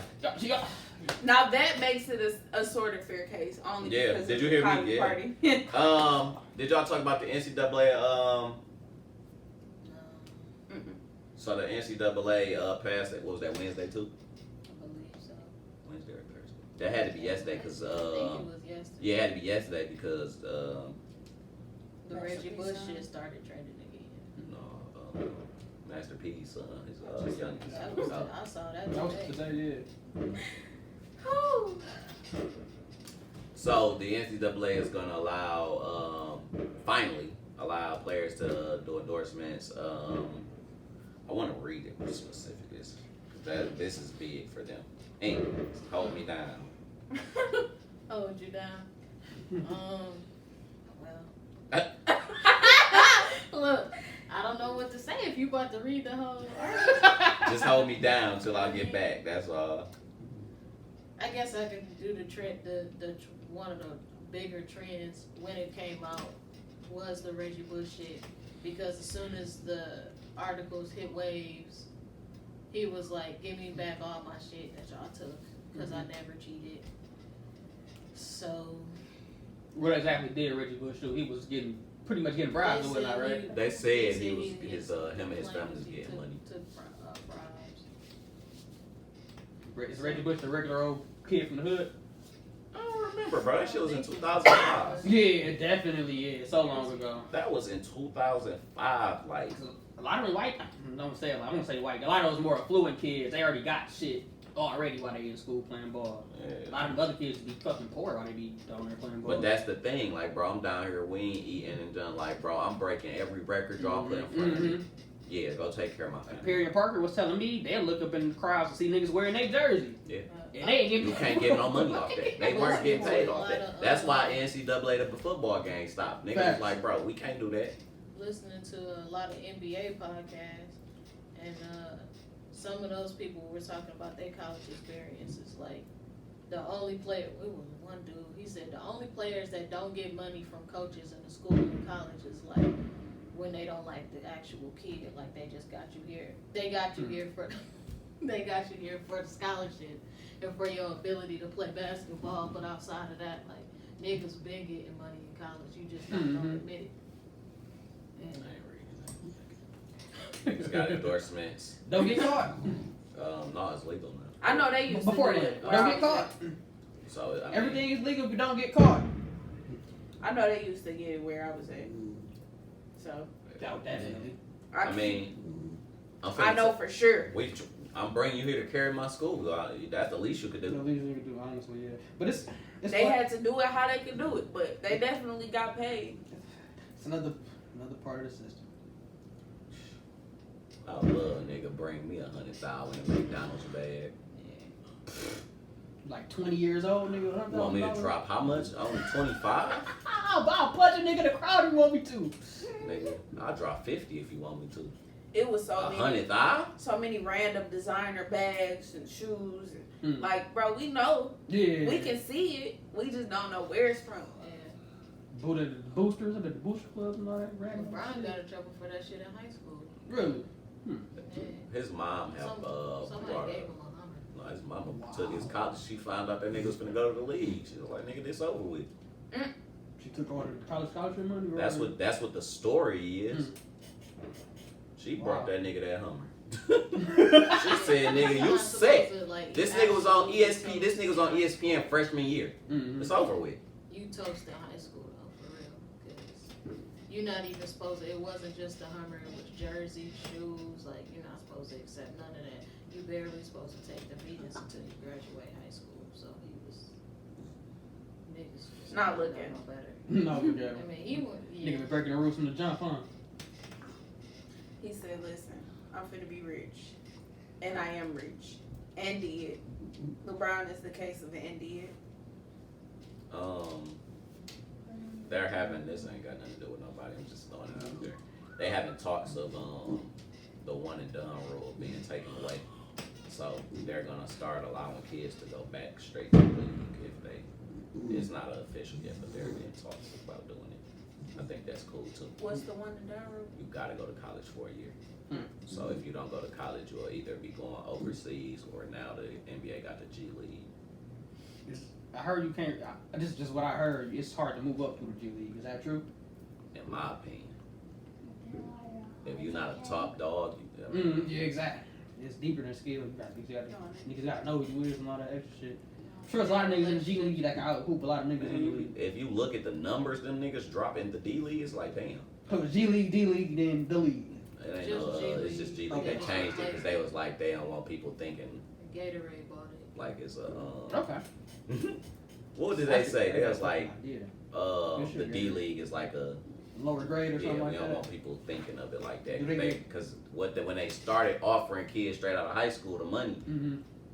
Now that makes it a sort of fair case, only Yeah. because Did of you the hear me? Kylie Yeah. party. Did y'all talk about the NCAA? So the NCAA passed it. What was that, Wednesday too? I believe so. Wednesday or Thursday? That had to be yesterday because I think it was yesterday. yeah, it had to be yesterday because The Reggie Bush shit started trending again. no, Master P's son, his young. I saw that That was today. today, yeah. So the NCAA is gonna allow, finally allow players to do endorsements. I want to read it what specific is. This is big for them. Ain't hold me down. Hold you down. Well. Look, I don't know what to say if you about to read the whole article. Just hold me down till I get back. That's all. I guess I could do the trend. The one of the bigger trends when it came out was the Reggie Bush shit, because as soon as the articles hit waves, he was like, "Give me back all my shit that y'all took, because I never cheated." So What exactly did Reggie Bush do? He was pretty much getting bribes or whatnot, right? They said he was him and his family was getting money. Took bribes. Is Reggie Bush the regular old kid from the hood? I don't remember, bro. That shit was in 2005. Yeah, it definitely is. So long ago. That was in 2005. Like, A lot of them white. I won't say white. A lot of those more affluent kids, they already got shit already while they in school playing ball. yeah. A lot of them other kids be fucking poor while they be down there playing ball. But that's the thing, like, bro, I'm down here, we ain't eating and done, like, bro, I'm breaking every record y'all put in front of me. Yeah, go take care of my family. Perry and Parker was telling me they'll look up in the crowds and see niggas wearing their jersey. Yeah. And they ain't You getting can't get no money off that. They weren't getting paid off that. That's why NCAA, the football game, stopped. Niggas Facts. like, bro, we can't do that. Listening to a lot of NBA podcasts, and some of those people were talking about their college experiences. Like, the only player, it was one dude, he said the only players that don't get money from coaches in the school and college is like when they don't like the actual kid, like they just got you here. They got you here for they got you here for the scholarship and for your ability to play basketball, but outside of that, like, niggas been getting money in college, you just don't admit it. And He's got endorsements. Don't get caught. No, it's legal now. I know they used Before to do that, it. don't get caught. So, I mean, Everything is legal if you don't get caught. I know they used to get it where I was at. So Definitely. I mean, I know for sure. I'm bringing you here to carry my school. That's the least you could The do. least you can do, honestly, yeah. But it's They had to do it how they could do it, but they definitely got paid. It's another part of the system. I love a nigga bring me $100,000 in a McDonald's bag. like 20 years old, nigga. You want me to drop how much? Only 25? I'll punch a nigga in the crowd if you want me to. Nigga, I'll drop 50 if you want me to. It was so many, $100,000? many random designer bags and shoes. And, like, bro, we know. Yeah. We can see it. We just don't know where it's from. The boosters and the booster clubs and all that random Brian shit. got in trouble for that shit in high school. Really? His mom had Somebody brought gave up. him a Hummer. No, his mama took his college. She found out that nigga was finna go to the league. She was like, nigga, this over with. She took all the college scholarship money? That's what the story is. She brought that nigga that Hummer. She said, nigga, you sick. This nigga was on ESPN. This nigga was on ESPN freshman year. It's over with. You toasted high school though, for real. Cause you're not even supposed to, it wasn't just the Hummer, it was jersey, shoes, like you're not supposed to accept none of that. You barely supposed to take the meetings until you graduate high school. So he was, niggas was Not looking. no better. No, look at I him. mean, he was, Nigga been breaking the rules from the jump, huh? He said, listen, I'm finna be rich. And I am rich. And did. LeBron is the case of and did. They're having, this ain't got nothing to do with nobody, I'm just throwing it out there. They having talks of the one and done rule being taken away. So they're gonna start allowing kids to go back straight to the league if they, it's not official yet, but they're in talks about doing it. I think that's cool too. What's the one and done rule? You gotta go to college for a year. So if you don't go to college, you'll either be going overseas or now the NBA got the G League. I heard you can't. This is just what I heard. It's hard to move up through the G League. Is that true? In my opinion, if you're not a top dog, Yeah, exactly. It's deeper than skill. Niggas gotta know who you is and all that extra shit. I'm sure there's a lot of niggas in the G League that can out hoop a lot of niggas in the league. if you look at the numbers them niggas drop in the D League, it's like damn. So the G League, D League, then the league. It ain't Just G it's just G League. League. They changed it because they was like they don't want people thinking Gatorade bought it. like it's a. Okay. What did they say? They was like Yeah. the D League is like a. Lower grade or Yeah, something we like don't that. want people thinking of it like that. Do they get- Because when they started offering kids straight out of high school the money,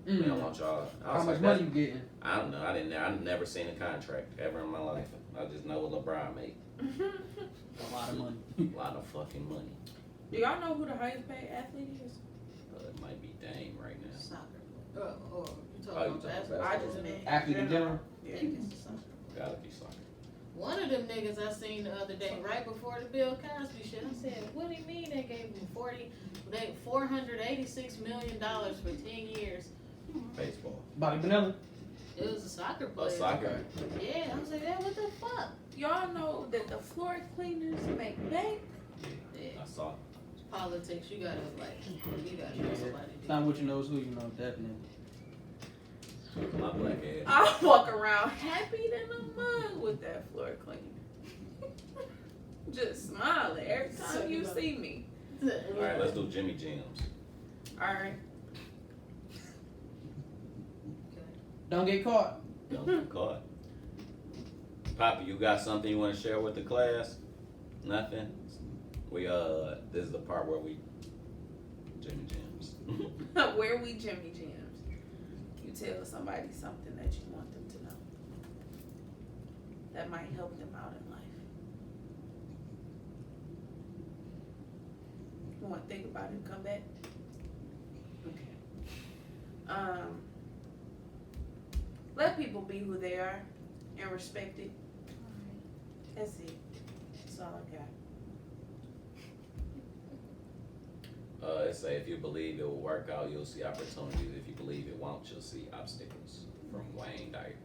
we don't want y'all. I How was much like, money you getting? I don't know. I've never seen a contract ever in my life. I just know what LeBron made. A lot of money. A lot of fucking money. Do y'all know who the highest paid athlete is? It might be Dame right now. Soccer player. You Oh, talking you about talking basketball? about I just meant Athlete in general? I think it's a soccer player. Gotta be soccer. One of them niggas I seen the other day, right before the Bill Cosby shit, I said, what do you mean they gave him $486 million for 10 years? Baseball. Bobby Bonilla. It was a soccer player. Soccer. Yeah, I was like, yeah, what the fuck? Y'all know that the floor cleaners make bank? Yeah, I saw. it's politics. You gotta know somebody. It's not what you know, it's who you know, definitely. My black ass. I walk around happy than a mug with that floor cleaner. Just smiling every time you see me. Alright, let's do Jimmy Jams. Alright. Don't get caught. Don't get caught. Poppy, you got something you want to share with the class? Nothing? This is the part where we Jimmy Jams. Where we Jimmy Jams. You tell somebody something that you want them to know. That might help them out in life. You want to think about it and come back? Okay. Let people be who they are and respect it. That's it. That's all I got. It say if you believe it will work out, you'll see opportunities. If you believe it won't, you'll see obstacles. From Wayne Dyer.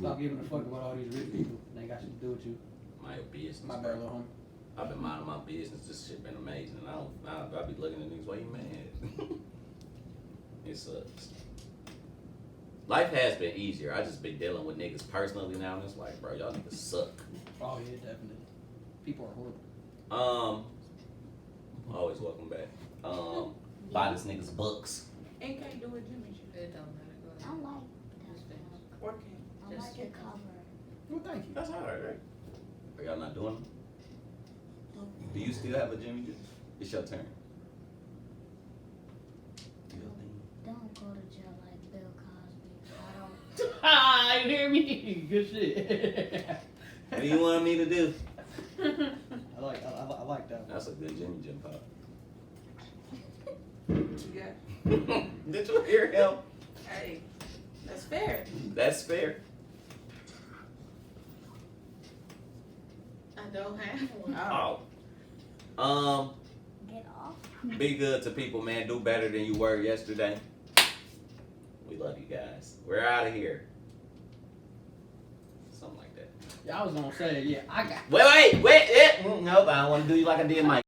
Stop giving a fuck about all these rich people. They ain't got shit to do with you. My business. My bad, little homie. I've been minding my business. This shit been amazing. I be looking at niggas, why you mad? It sucks. Life has been easier. I just been dealing with niggas personally now, and it's like, bro, y'all niggas suck. Oh yeah, definitely. People are horrible. Always welcome back. Buy this nigga's books. And can't do it, Jimmy Jam. It don't matter. Go I ahead. like that. Or can. I like the cover. Well, thank you. That's hard, right? Are y'all not doing them? Do you still have a Jimmy Jam? It's your turn. Don't go to jail like Bill you hear me? Good shit. What do you want me to do? I like that one. That's a good Jimmy Jim pop. What you got? Did you hear him? Hey, that's fair. That's fair. I don't have one. Oh. Get off. Be good to people, man. Do better than you were yesterday. We love you guys. We're out of here. Something like that. Yeah, I was gonna say, yeah, I got. Wait. Nope, I don't want to do you like I did Mike.